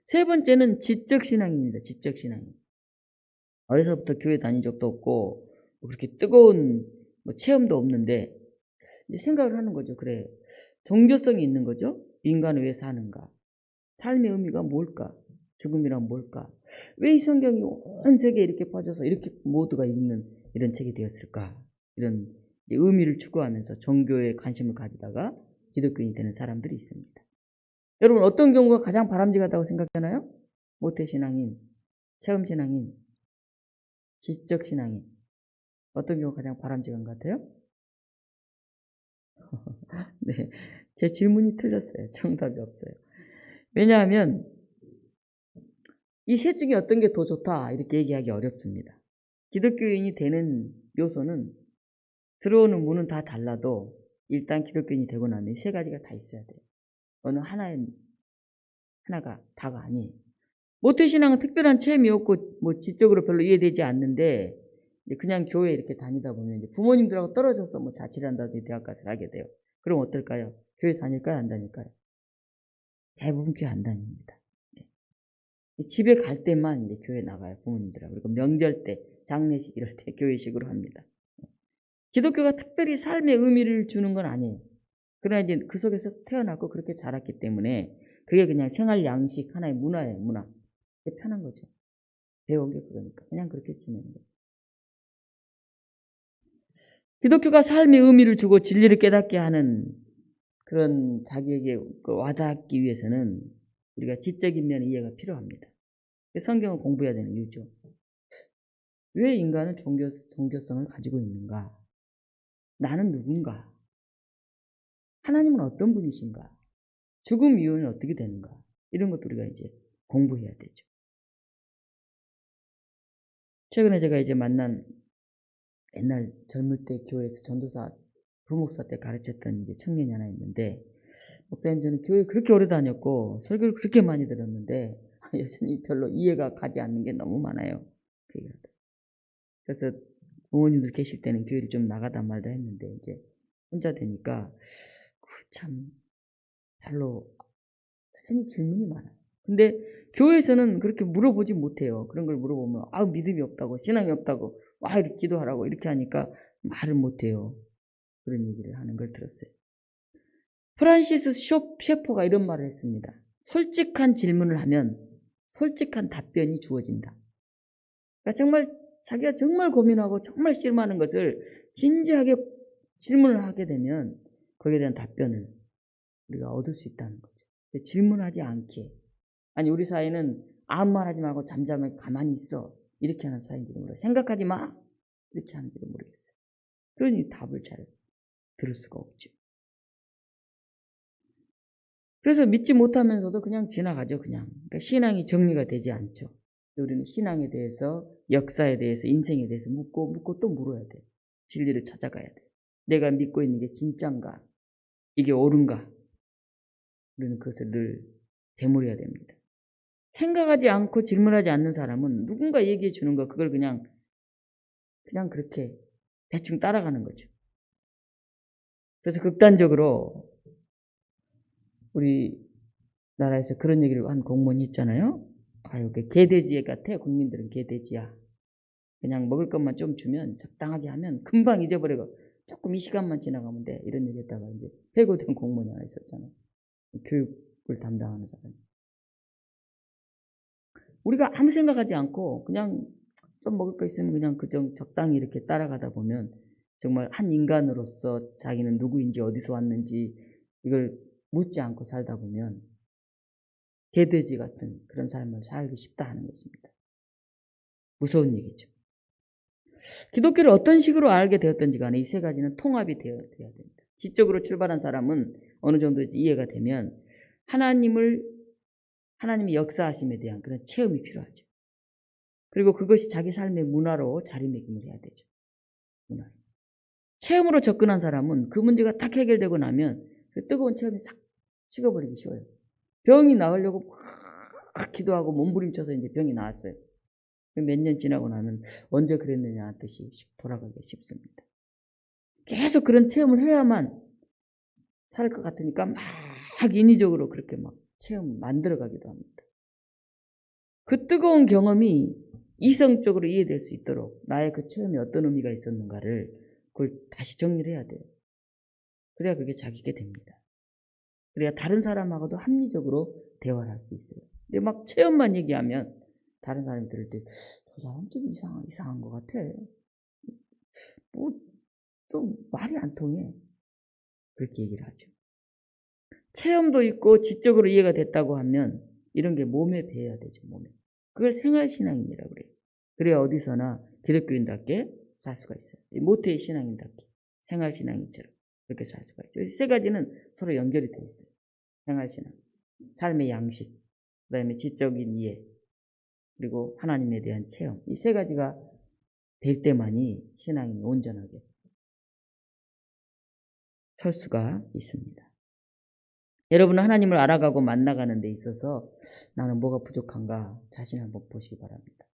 세 번째는 지적신앙입니다. 지적신앙. 어려서부터 교회 다닌 적도 없고 그렇게 뜨거운 체험도 없는데 이제 생각을 하는 거죠. 그래, 종교성이 있는 거죠. 인간을 왜 사는가? 삶의 의미가 뭘까? 죽음이란 뭘까? 왜 이 성경이 온 세계에 이렇게 빠져서 이렇게 모두가 읽는 이런 책이 되었을까? 이런 의미를 추구하면서 종교에 관심을 가지다가 기독교인이 되는 사람들이 있습니다. 여러분, 어떤 경우가 가장 바람직하다고 생각하나요? 모태신앙인, 체험신앙인, 지적신앙인. 어떤 경우가 가장 바람직한 것 같아요? 네, 제 질문이 틀렸어요. 정답이 없어요. 왜냐하면 이 셋 중에 어떤 게 더 좋다 이렇게 얘기하기 어렵습니다. 기독교인이 되는 요소는 들어오는 문은 다 달라도 일단 기독교인이 되고 나면 이 세 가지가 다 있어야 돼요. 어느 하나가 다가 아니에요. 모태신앙은 특별한 체험이 없고 지적으로 별로 이해되지 않는데 그냥 교회 이렇게 다니다 보면 이제 부모님들하고 떨어져서 자취를 한다든지 대학 가서 하게 돼요. 그럼 어떨까요? 교회 다닐까요? 안 다닐까요? 대부분 교회 안 다닙니다. 집에 갈 때만 이제 교회 나가요. 부모님들하고. 그리고 명절 때, 장례식 이럴 때 교회식으로 합니다. 기독교가 특별히 삶의 의미를 주는 건 아니에요. 그러나 이제 그 속에서 태어났고 그렇게 자랐기 때문에 그게 그냥 생활 양식, 하나의 문화예요. 문화. 그게 편한 거죠. 배운 게 그러니까. 그냥 그렇게 지내는 거죠. 기독교가 삶의 의미를 주고 진리를 깨닫게 하는 그런 자기에게 와닿기 위해서는 우리가 지적인 면 이해가 필요합니다. 성경을 공부해야 되는 이유죠. 왜 인간은 종교성을 가지고 있는가? 나는 누군가? 하나님은 어떤 분이신가? 죽음 이후는 어떻게 되는가? 이런 것도 우리가 이제 공부해야 되죠. 최근에 제가 이제 만난 옛날 젊을 때 교회에서 전도사, 부목사 때 가르쳤던 이제 청년이 하나 있는데, 목사님 저는 교회 그렇게 오래 다녔고 설교를 그렇게 많이 들었는데 여전히 별로 이해가 가지 않는 게 너무 많아요. 그래서 부모님들 계실 때는 교회를 좀 나가다 말다 했는데 이제 혼자 되니까 참 별로 여전히 질문이 많아요. 근데 교회에서는 그렇게 물어보지 못해요. 그런 걸 물어보면 믿음이 없다고, 신앙이 없다고, 이렇게 기도하라고 이렇게 하니까 말을 못해요. 그런 얘기를 하는 걸 들었어요. 프란시스 셰퍼가 이런 말을 했습니다. 솔직한 질문을 하면 솔직한 답변이 주어진다. 그러니까 정말 자기가 정말 고민하고 정말 실망하는 것을 진지하게 질문을 하게 되면 거기에 대한 답변을 우리가 얻을 수 있다는 거죠. 질문하지 않게. 아니, 우리 사회는 아무 말 하지 말고 잠잠하게 가만히 있어. 이렇게 하는 사회인지도 몰라요. 생각하지 마. 이렇게 하는지도 모르겠어요. 그러니 답을 잘 들을 수가 없죠. 그래서 믿지 못하면서도 그냥 지나가죠. 그냥. 그러니까 신앙이 정리가 되지 않죠. 우리는 신앙에 대해서, 역사에 대해서, 인생에 대해서 묻고 또 물어야 돼요. 진리를 찾아가야 돼요. 내가 믿고 있는 게 진짠가? 이게 옳은가? 우리는 그것을 늘 되물어야 됩니다. 생각하지 않고 질문하지 않는 사람은 누군가 얘기해 주는 거 그걸 그냥 그렇게 대충 따라가는 거죠. 그래서 극단적으로 우리 나라에서 그런 얘기를 한 공무원이 있잖아요. 개돼지 같아. 국민들은 개돼지야. 그냥 먹을 것만 좀 주면 적당하게 하면 금방 잊어버리고 조금 이 시간만 지나가면 돼. 이런 얘기 했다가 이제 해고된 공무원이 하나 있었잖아요. 교육을 담당하는 사람. 우리가 아무 생각하지 않고 그냥 좀 먹을 거 있으면 그냥 적당히 이렇게 따라가다 보면 정말 한 인간으로서 자기는 누구인지 어디서 왔는지 이걸 묻지 않고 살다 보면 개돼지 같은 그런 삶을 살기 쉽다 하는 것입니다. 무서운 얘기죠. 기독교를 어떤 식으로 알게 되었던지 간에 이 세 가지는 통합이 되어야 됩니다. 지적으로 출발한 사람은 어느 정도 이해가 되면 하나님의 역사하심에 대한 그런 체험이 필요하죠. 그리고 그것이 자기 삶의 문화로 자리매김을 해야 되죠. 문화. 체험으로 접근한 사람은 그 문제가 딱 해결되고 나면 그 뜨거운 체험이 싹 식어버리기 쉬워요. 병이 나으려고 막 기도하고 몸부림쳐서 이제 병이 나았어요. 몇 년 지나고 나면 언제 그랬느냐 뜻이 돌아가기 쉽습니다. 계속 그런 체험을 해야만 살 것 같으니까 막 인위적으로 그렇게 막 체험 만들어가기도 합니다. 그 뜨거운 경험이 이성적으로 이해될 수 있도록 나의 그 체험이 어떤 의미가 있었는가를 그걸 다시 정리를 해야 돼요. 그래야 그게 자기게 됩니다. 그래야 다른 사람하고도 합리적으로 대화를 할 수 있어요. 근데 막 체험만 얘기하면 다른 사람이 들을 때 저 사람 좀 이상한 것 같아. 뭐 좀 말이 안 통해. 그렇게 얘기를 하죠. 체험도 있고 지적으로 이해가 됐다고 하면 이런 게 몸에 배어야 되죠. 몸에. 그걸 생활신앙인이라고 그래요. 그래야 어디서나 기독교인답게 살 수가 있어요. 모태의 신앙인답게 생활신앙인처럼 그렇게 살 수가 있죠. 이 세 가지는 서로 연결이 되어 있어요. 생활신앙, 삶의 양식, 그 다음에 지적인 이해, 그리고 하나님에 대한 체험. 이 세 가지가 될 때만이 신앙이 온전하게 설 수가 있습니다. 여러분은 하나님을 알아가고 만나가는 데 있어서 나는 뭐가 부족한가 자신을 한번 보시기 바랍니다.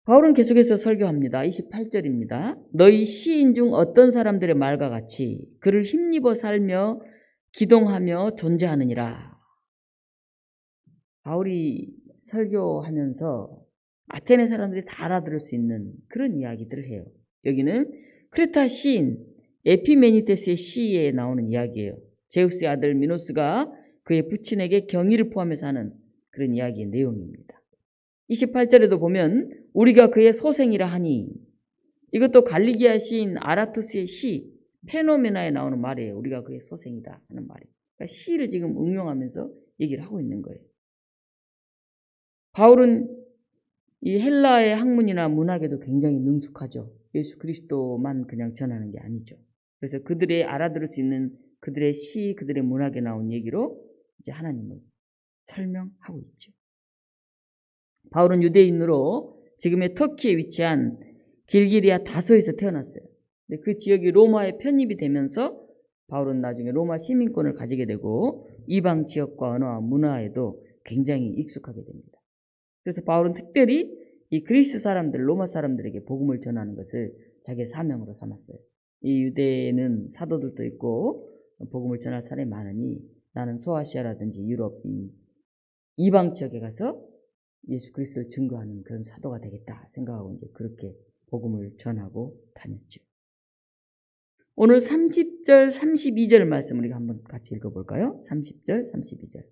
바울은 계속해서 설교합니다. 28절입니다. 너희 시인 중 어떤 사람들의 말과 같이 그를 힘입어 살며 기동하며 존재하느니라. 바울이 설교하면서 아테네 사람들이 다 알아들을 수 있는 그런 이야기들을 해요. 여기는 크레타 시인 에피메니데스의 시에 나오는 이야기예요. 제우스의 아들 미노스가 그의 부친에게 경의를 포함해서 하는 그런 이야기의 내용입니다. 28절에도 보면 우리가 그의 소생이라 하니, 이것도 갈리기아 시인 아라투스의 시 페노메나에 나오는 말이에요. 우리가 그의 소생이다 하는 말이에요. 그러니까 시를 지금 응용하면서 얘기를 하고 있는 거예요. 바울은 이 헬라의 학문이나 문학에도 굉장히 능숙하죠. 예수 그리스도만 그냥 전하는 게 아니죠. 그래서 그들의 알아들을 수 있는 그들의 시, 그들의 문학에 나온 얘기로 이제 하나님을 설명하고 있죠. 바울은 유대인으로 지금의 터키에 위치한 길기리아 다소에서 태어났어요. 근데 그 지역이 로마에 편입이 되면서 바울은 나중에 로마 시민권을 가지게 되고 이방 지역과 언어와 문화에도 굉장히 익숙하게 됩니다. 그래서 바울은 특별히 이 그리스 사람들, 로마 사람들에게 복음을 전하는 것을 자기의 사명으로 삼았어요. 이 유대에는 사도들도 있고 복음을 전할 사람이 많으니 나는 소아시아라든지 유럽, 이방 지역에 가서 예수 그리스도를 증거하는 그런 사도가 되겠다 생각하고 이제 그렇게 복음을 전하고 다녔죠. 오늘 30절, 32절 말씀 우리가 한번 같이 읽어볼까요? 30절, 32절.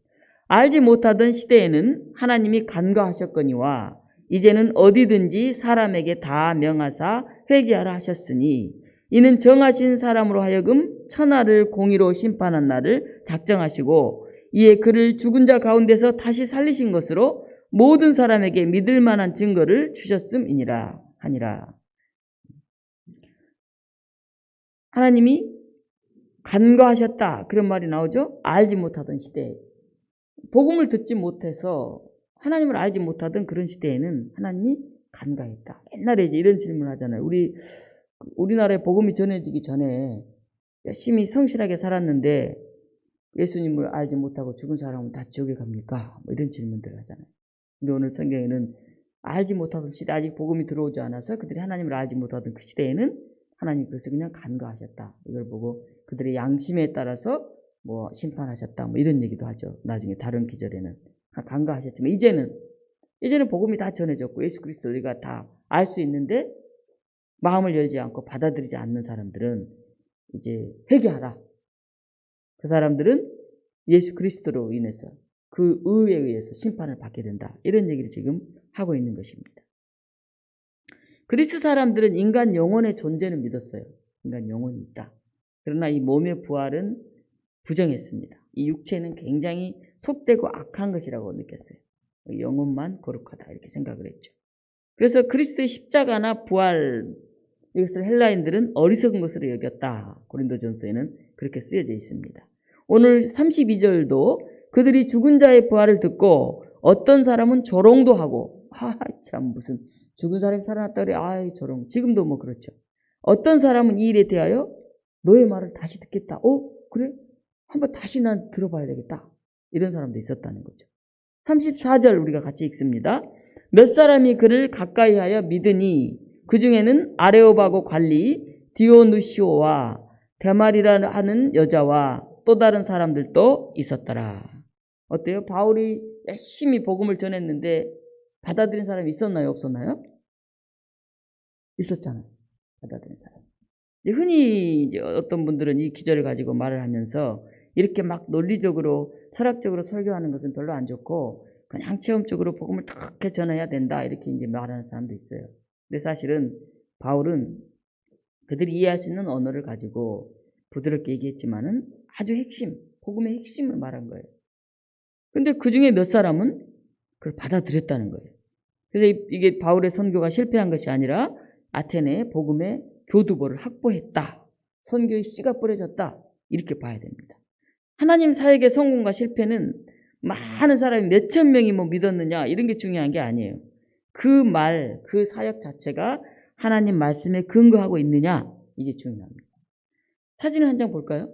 알지 못하던 시대에는 하나님이 간과하셨거니와 이제는 어디든지 사람에게 다 명하사 회개하라 하셨으니 이는 정하신 사람으로 하여금 천하를 공의로 심판한 날을 작정하시고 이에 그를 죽은 자 가운데서 다시 살리신 것으로 모든 사람에게 믿을 만한 증거를 주셨음이니라 하니라. 하나님이 간과하셨다 그런 말이 나오죠. 알지 못하던 시대에 복음을 듣지 못해서 하나님을 알지 못하던 그런 시대에는 하나님이 간과했다. 옛날에 이제 이런 질문을 하잖아요. 우리나라에 복음이 전해지기 전에 열심히 성실하게 살았는데 예수님을 알지 못하고 죽은 사람은 다 지옥에 갑니까? 뭐 이런 질문들을 하잖아요. 근데 오늘 성경에는 알지 못하던 시대, 아직 복음이 들어오지 않아서 그들이 하나님을 알지 못하던 그 시대에는 하나님 그래서 그냥 간과하셨다. 이걸 보고 그들의 양심에 따라서 뭐 심판하셨다. 뭐 이런 얘기도 하죠. 나중에 다른 기절에는 간과하셨지만 이제는 복음이 다 전해졌고 예수 그리스도 우리가 다 알 수 있는데 마음을 열지 않고 받아들이지 않는 사람들은 이제 회개하라. 그 사람들은 예수 그리스도로 인해서 그 의에 의해서 심판을 받게 된다. 이런 얘기를 지금 하고 있는 것입니다. 그리스 사람들은 인간 영혼의 존재는 믿었어요. 인간 영혼이 있다. 그러나 이 몸의 부활은 부정했습니다. 이 육체는 굉장히 속되고 악한 것이라고 느꼈어요. 영혼만 거룩하다 이렇게 생각을 했죠. 그래서 그리스도의 십자가나 부활 이것을 헬라인들은 어리석은 것으로 여겼다. 고린도전서에는 그렇게 쓰여져 있습니다. 오늘 32절도 그들이 죽은 자의 부활을 듣고 어떤 사람은 조롱도 하고 참 무슨 죽은 사람이 살아났다 그래. 아이 조롱. 지금도 뭐 그렇죠. 어떤 사람은 이 일에 대하여 너의 말을 다시 듣겠다. 그래? 한번 다시 난 들어봐야 되겠다. 이런 사람도 있었다는 거죠. 34절 우리가 같이 읽습니다. 몇 사람이 그를 가까이 하여 믿으니 그 중에는 아레오바고 관리 디오누시오와 데말이라 하는 여자와 또 다른 사람들도 있었더라. 어때요? 바울이 열심히 복음을 전했는데 받아들인 사람이 있었나요? 없었나요? 있었잖아요. 받아들인 사람. 흔히 이제 어떤 분들은 이 기절을 가지고 말을 하면서 이렇게 막 논리적으로 철학적으로 설교하는 것은 별로 안 좋고 그냥 체험적으로 복음을 탁 전해야 된다 이렇게 이제 말하는 사람도 있어요. 근데 사실은 바울은 그들이 이해할 수 있는 언어를 가지고 부드럽게 얘기했지만은 아주 핵심, 복음의 핵심을 말한 거예요. 근데 그 중에 몇 사람은 그걸 받아들였다는 거예요. 그래서 이게 바울의 선교가 실패한 것이 아니라 아테네에 복음의 교두보를 확보했다. 선교의 씨가 뿌려졌다. 이렇게 봐야 됩니다. 하나님 사역의 성공과 실패는 많은 사람이 몇천 명이 믿었느냐 이런 게 중요한 게 아니에요. 그 말, 그 사역 자체가 하나님 말씀에 근거하고 있느냐 이게 중요합니다. 사진 한 장 볼까요?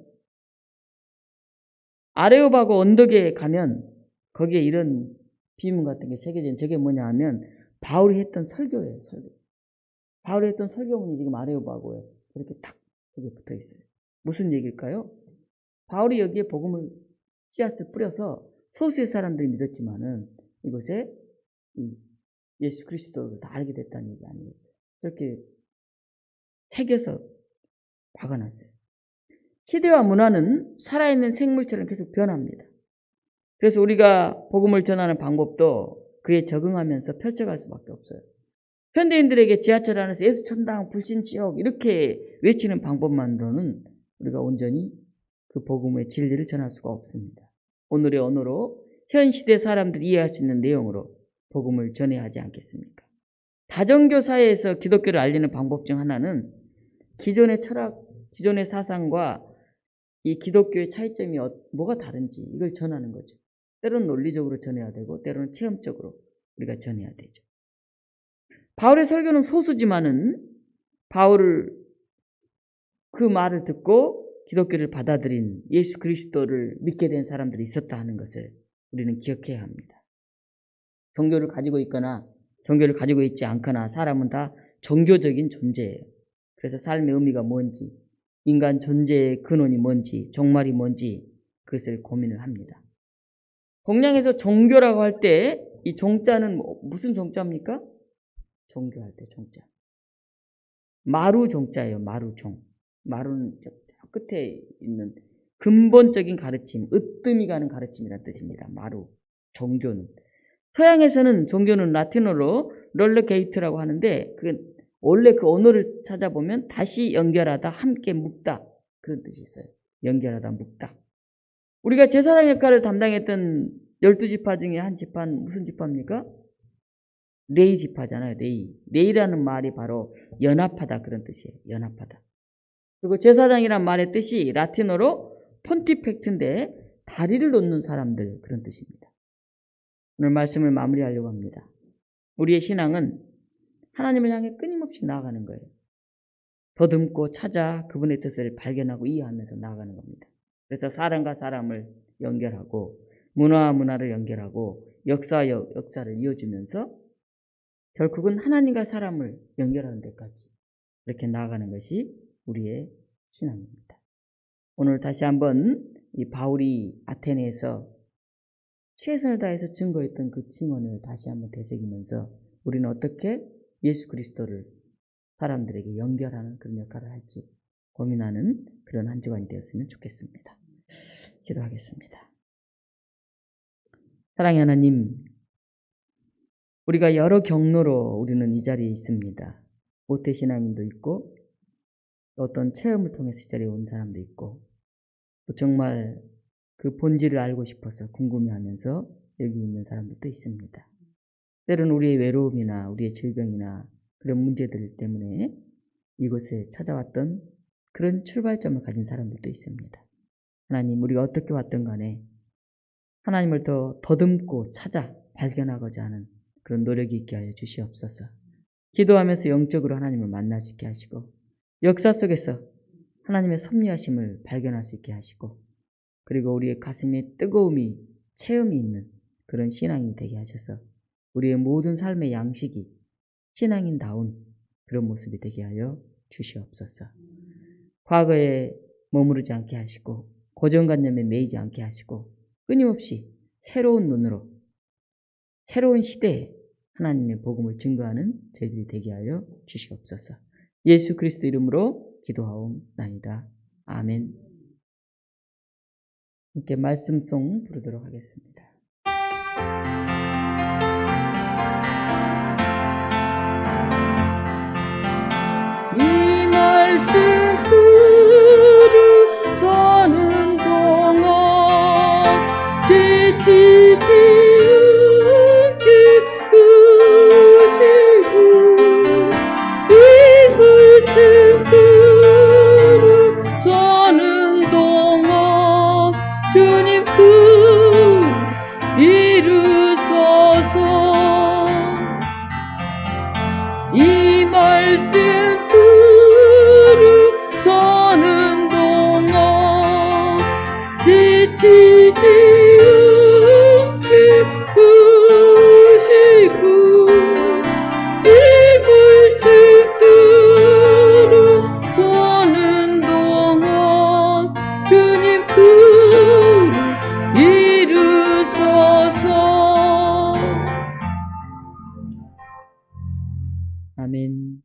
아레오바고 언덕에 가면 거기에 이런 비문 같은 게 새겨진 저게 뭐냐 하면 바울이 했던 설교예요. 설교. 바울이 했던 설교문이 지금 아레오바고에 이렇게 딱 여기 붙어 있어요. 무슨 얘기일까요? 바울이 여기에 복음을 씨앗을 뿌려서 소수의 사람들이 믿었지만은 이곳에 예수 그리스도를 다 알게 됐다는 얘기 아니겠어요? 그렇게 새겨서 박아놨어요. 시대와 문화는 살아있는 생물처럼 계속 변합니다. 그래서 우리가 복음을 전하는 방법도 그에 적응하면서 펼쳐갈 수밖에 없어요. 현대인들에게 지하철 안에서 예수 천당, 불신 지옥 이렇게 외치는 방법만으로는 우리가 온전히 그 복음의 진리를 전할 수가 없습니다. 오늘의 언어로 현 시대 사람들이 이해할 수 있는 내용으로 복음을 전해야 하지 않겠습니까? 다종교 사회에서 기독교를 알리는 방법 중 하나는 기존의 철학, 기존의 사상과 이 기독교의 차이점이 뭐가 다른지 이걸 전하는 거죠. 때로는 논리적으로 전해야 되고 때로는 체험적으로 우리가 전해야 되죠. 바울의 설교는 소수지만은 바울을 그 말을 듣고 기독교를 받아들인 예수 그리스도를 믿게 된 사람들이 있었다 하는 것을 우리는 기억해야 합니다. 종교를 가지고 있거나 종교를 가지고 있지 않거나 사람은 다 종교적인 존재예요. 그래서 삶의 의미가 뭔지, 인간 존재의 근원이 뭔지, 종말이 뭔지 그것을 고민을 합니다. 공량에서 종교라고 할 때 이 종자는 무슨 종자입니까? 종교할 때 종자. 마루 종자예요. 마루종. 마루는 저 끝에 있는 근본적인 가르침, 으뜸이 가는 가르침이라는 뜻입니다. 마루, 종교는. 서양에서는 종교는 라틴어로 럴러게이트라고 하는데 원래 그 언어를 찾아보면 다시 연결하다, 함께 묶다 그런 뜻이 있어요. 연결하다, 묶다. 우리가 제사장 역할을 담당했던 12지파 중에 한 지파는 무슨 지파입니까? 레이 지파잖아요. 레이라는 말이 바로 연합하다 그런 뜻이에요. 연합하다. 그리고 제사장이란 말의 뜻이 라틴어로 폰티펙트인데 다리를 놓는 사람들 그런 뜻입니다. 오늘 말씀을 마무리하려고 합니다. 우리의 신앙은 하나님을 향해 끊임없이 나아가는 거예요. 더듬고 찾아 그분의 뜻을 발견하고 이해하면서 나아가는 겁니다. 그래서 사람과 사람을 연결하고 문화와 문화를 연결하고 역사와 역사를 이어주면서 결국은 하나님과 사람을 연결하는 데까지 이렇게 나아가는 것이 우리의 신앙입니다. 오늘 다시 한번 이 바울이 아테네에서 최선을 다해서 증거했던 그 증언을 다시 한번 되새기면서 우리는 어떻게 예수 그리스도를 사람들에게 연결하는 그런 역할을 할지 고민하는 그런 한 주간이 되었으면 좋겠습니다. 기도하겠습니다. 사랑의 하나님, 우리가 여러 경로로 우리는 이 자리에 있습니다. 모태신앙인도 있고 어떤 체험을 통해서 이 자리에 온 사람도 있고 또 정말 그 본질을 알고 싶어서 궁금해하면서 여기 있는 사람들도 있습니다. 때로는 우리의 외로움이나 우리의 질병이나 그런 문제들 때문에 이곳에 찾아왔던 그런 출발점을 가진 사람들도 있습니다. 하나님, 우리가 어떻게 왔든 간에 하나님을 더 더듬고 찾아 발견하고자 하는 그런 노력이 있게 하여 주시옵소서. 기도하면서 영적으로 하나님을 만날 수 있게 하시고 역사 속에서 하나님의 섭리하심을 발견할 수 있게 하시고, 그리고 우리의 가슴에 뜨거움이, 체험이 있는 그런 신앙이 되게 하셔서 우리의 모든 삶의 양식이 신앙인다운 그런 모습이 되게 하여 주시옵소서. 과거에 머무르지 않게 하시고 고정관념에 매이지 않게 하시고 끊임없이 새로운 눈으로 새로운 시대에 하나님의 복음을 증거하는 저희들이 되게 하여 주시옵소서. 예수 그리스도 이름으로 기도하옵나이다. 아멘. 이렇게 말씀송 부르도록 하겠습니다. 이 말씀 들으서는 동안 지치지 않게 하시고 이 말씀 들으서는 동안 주님 이루소서. 이 말씀 들으서는 동안 지치지 않게 하시고 이 말씀 들으서는 동안 주님 이루소서. 아멘.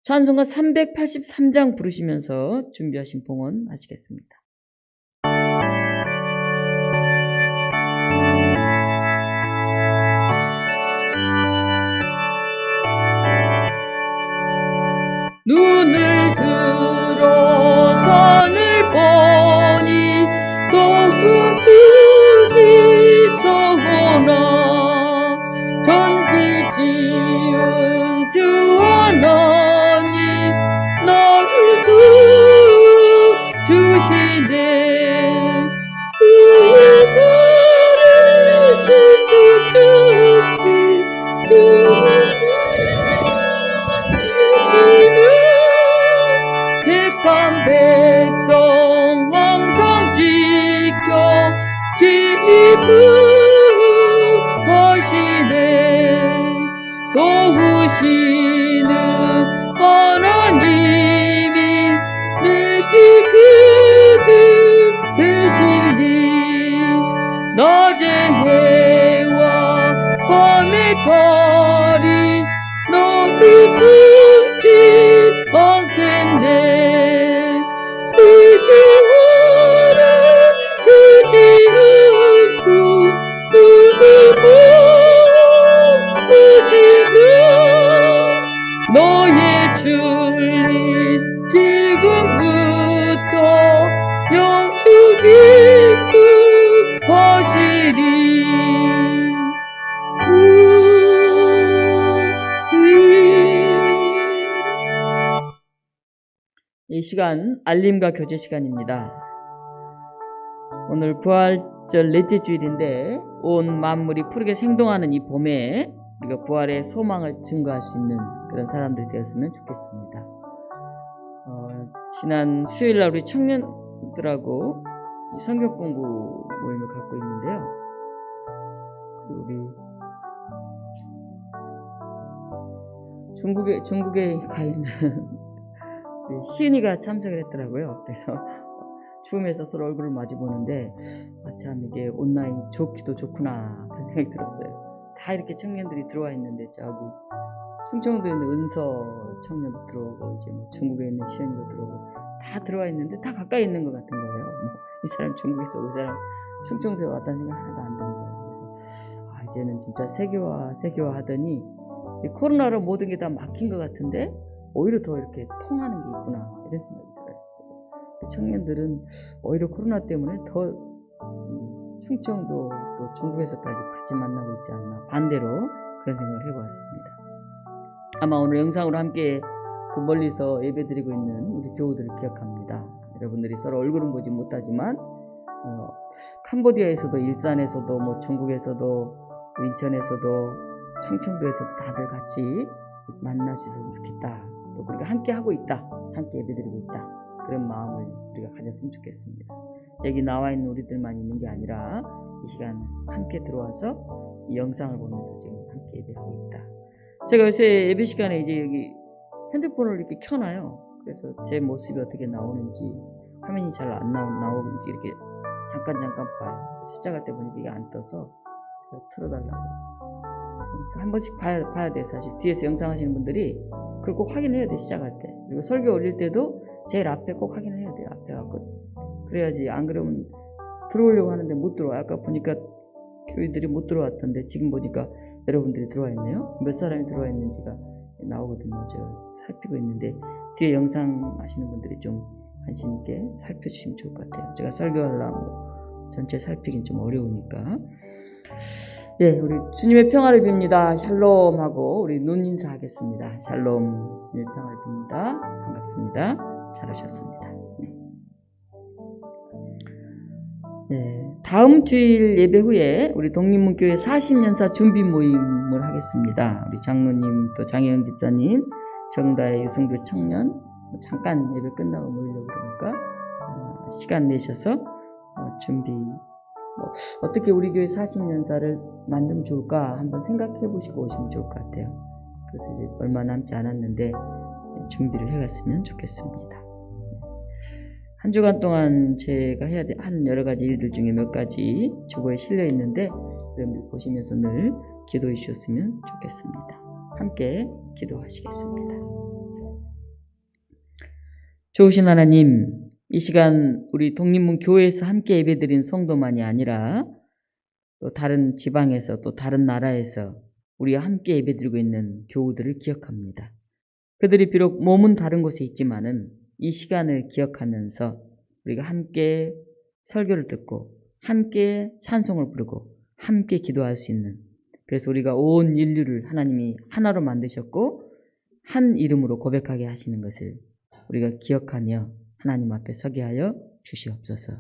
찬송가 383장 부르시면서 준비하신 봉헌 하시겠습니다. 눈을 들어 산을 보니 더욱 크기 서거나 전지지은 주 하나님 나를 주시네. 그의 주께 주는 택한 백성 항상 지켜 기뻐하시네. 도우시는 하나님이 내게 계시니 낮의 해와 밤의 달이 너를 숨지 않겠네. 내게 하라 주지 않고 눈을 보시고 너의 출리 지금부터 영원히 하시리. 이 시간 알림과 교제 시간입니다. 오늘 부활절 넷째 주일인데 온 만물이 푸르게 생동하는 이 봄에 우리가 부활의 소망을 증거할 수 있는 그런 사람들이 되었으면 좋겠습니다. 지난 수요일날 우리 청년들하고 이 성경 공부 모임을 갖고 있는데요. 우리 중국에 가 있는 시은이가 참석을 했더라고요. 그래서 줌에서 서로 얼굴을 마주 보는데 참 이게 온라인 좋기도 좋구나 그런 생각이 들었어요. 다 이렇게 청년들이 들어와 있는데 저기 충청도에 있는 은서 청년도 들어오고 이제 뭐 중국에 있는 시은이도 들어오고 다 들어와 있는데 다 가까이 있는 것 같은 거예요. 이 사람 중국에서 오고 이 사람 충청도에 왔다는 생각 하나도 안 드는 거예요. 그래서 이제는 진짜 세계화 하더니 이 코로나로 모든 게 다 막힌 것 같은데 오히려 더 이렇게 통하는 게 있구나 이런 생각이 들어요. 청년들은 오히려 코로나 때문에 더 충청도 또 중국에서까지 같이 만나고 있지 않나 반대로 그런 생각을 해보았습니다. 아마 오늘 영상으로 함께 그 멀리서 예배드리고 있는 우리 교우들을 기억합니다. 여러분들이 서로 얼굴은 보지 못하지만 캄보디아에서도 일산에서도 뭐 중국에서도 인천에서도 충청도에서도 다들 같이 만나주셨으면 좋겠다. 또 그렇게 함께 하고 있다. 함께 예배드리고 있다. 그런 마음을 우리가 가졌으면 좋겠습니다. 여기 나와 있는 우리들만 있는 게 아니라 이 시간 함께 들어와서 이 영상을 보면서 지금 함께 예배하고 있다. 제가 요새 예배 시간에 이제 여기 핸드폰을 이렇게 켜놔요. 그래서 제 모습이 어떻게 나오는지, 화면이 잘 안 나오는지 이렇게 잠깐 봐요. 시작할 때 보니까 이게 안 떠서 틀어달라고. 그러니까 한 번씩 봐야 돼. 사실 뒤에서 영상 하시는 분들이 그걸 꼭 확인을 해야 돼. 시작할 때. 그리고 설교 올릴 때도 제일 앞에 꼭 확인을 해야 돼요. 앞에 가고. 그래야지. 안 그러면 들어오려고 하는데 못 들어와. 아까 보니까 교인들이 못 들어왔던데 지금 보니까 여러분들이 들어와 있네요. 몇 사람이 들어와 있는지가 나오거든요. 제가 살피고 있는데 뒤에 영상 하시는 분들이 좀 관심 있게 살펴주시면 좋을 것 같아요. 제가 설교하려고 전체 살피긴 좀 어려우니까. 예, 우리 주님의 평화를 빕니다. 샬롬하고 우리 눈 인사하겠습니다. 샬롬, 주님의 평화를 빕니다. 반갑습니다. 잘 오셨습니다. 네, 다음 주일 예배 후에 우리 독립문교회 40년사 준비 모임을 하겠습니다. 우리 장로님 또 장혜영 집사님, 정다의 유승교 청년 잠깐 예배 끝나고 모이려고 그러니까 시간 내셔서 준비 어떻게 우리 교회 40년사를 만들면 좋을까 한번 생각해 보시고 오시면 좋을 것 같아요. 그래서 이제 얼마 남지 않았는데 준비를 해갔으면 좋겠습니다. 한 주간 동안 제가 해야 한 여러 가지 일들 중에 몇 가지 주보에 실려 있는데 여러분들 보시면서 늘 기도해 주셨으면 좋겠습니다. 함께 기도하시겠습니다. 좋으신 하나님, 이 시간 우리 독립문 교회에서 함께 예배드린 성도만이 아니라 또 다른 지방에서 또 다른 나라에서 우리와 함께 예배드리고 있는 교우들을 기억합니다. 그들이 비록 몸은 다른 곳에 있지만은 이 시간을 기억하면서 우리가 함께 설교를 듣고 함께 찬송을 부르고 함께 기도할 수 있는, 그래서 우리가 온 인류를 하나님이 하나로 만드셨고 한 이름으로 고백하게 하시는 것을 우리가 기억하며 하나님 앞에 서게 하여 주시옵소서.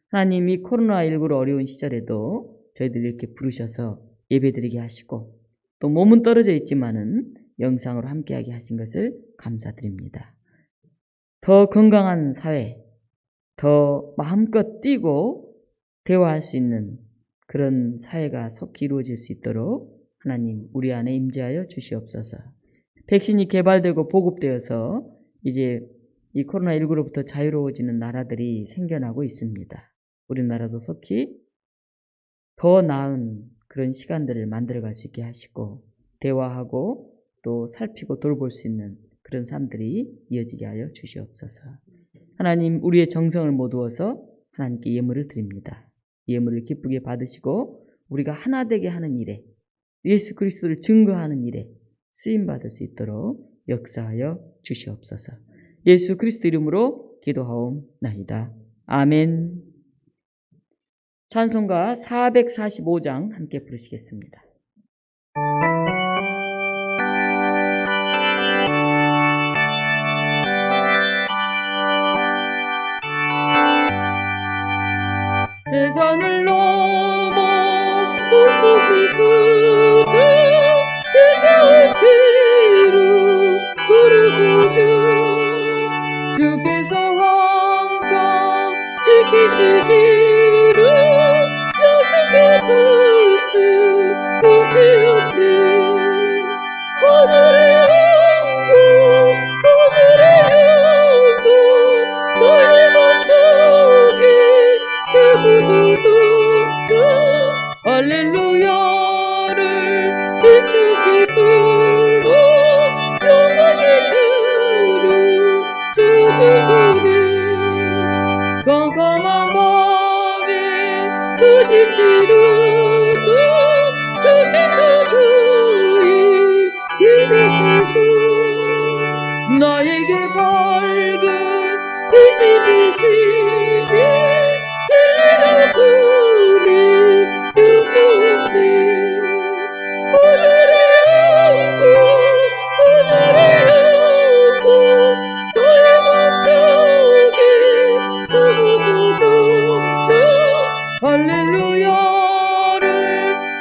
하나님, 이 코로나19로 어려운 시절에도 저희들 이렇게 부르셔서 예배드리게 하시고 또 몸은 떨어져 있지만은 영상으로 함께하게 하신 것을 감사드립니다. 더 건강한 사회, 더 마음껏 뛰고 대화할 수 있는 그런 사회가 속히 이루어질 수 있도록 하나님 우리 안에 임재하여 주시옵소서. 백신이 개발되고 보급되어서 이제 이 코로나19로부터 자유로워지는 나라들이 생겨나고 있습니다. 우리나라도 속히 더 나은 그런 시간들을 만들어갈 수 있게 하시고 대화하고 또 살피고 돌볼 수 있는 그런 삶들이 이어지게 하여 주시옵소서. 하나님, 우리의 정성을 모두어서 하나님께 예물을 드립니다. 예물을 기쁘게 받으시고 우리가 하나 되게 하는 일에, 예수 그리스도를 증거하는 일에 쓰임받을 수 있도록 역사하여 주시옵소서. 예수 그리스도 이름으로 기도하옵나이다. 아멘. 찬송가 445장 함께 부르시겠습니다. 세상을 넘어 그대 예수께로 부르짖으며 주께서 항상 지키시기를 약속해 볼 수 있으옵네. 하늘의 영광 너의 맘속에 할렐루야를 힘주기 불러 영광의 주를 주기를 깜깜한 밤에 부딪히려도 주께서 그의 이르시고 나에게 밝은 빛이 비시니 들리는 우리 주님이 오늘의 영광 너의 맘속에 주고도 할렐루야를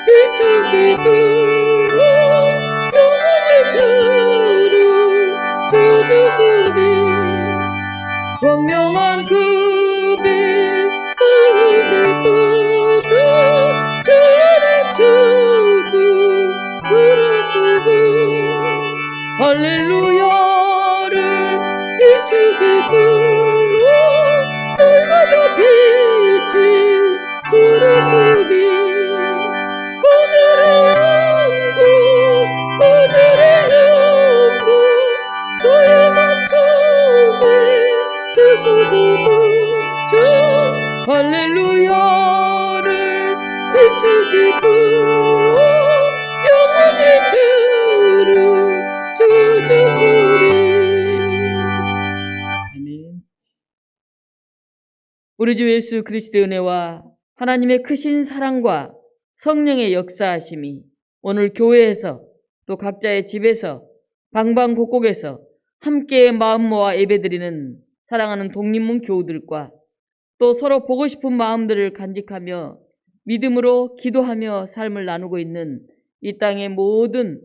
비추기를 부르고 할렐루야를 일찍이 불러 날마다 빛이 부르니 오늘의 영구 너의 맘속에 슬퍼도 주 할렐루야를 일찍이 불러 영원히 주를 주는 아멘. 우리 주 예수 그리스도의 은혜와 하나님의 크신 사랑과 성령의 역사하심이 오늘 교회에서 또 각자의 집에서 방방곡곡에서 함께 마음 모아 예배드리는 사랑하는 독립문 교우들과 또 서로 보고 싶은 마음들을 간직하며 믿음으로 기도하며 삶을 나누고 있는 이 땅의 모든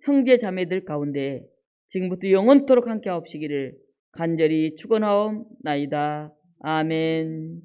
형제 자매들 가운데 지금부터 영원토록 함께 하옵시기를 간절히 축원하옵나이다. 아멘.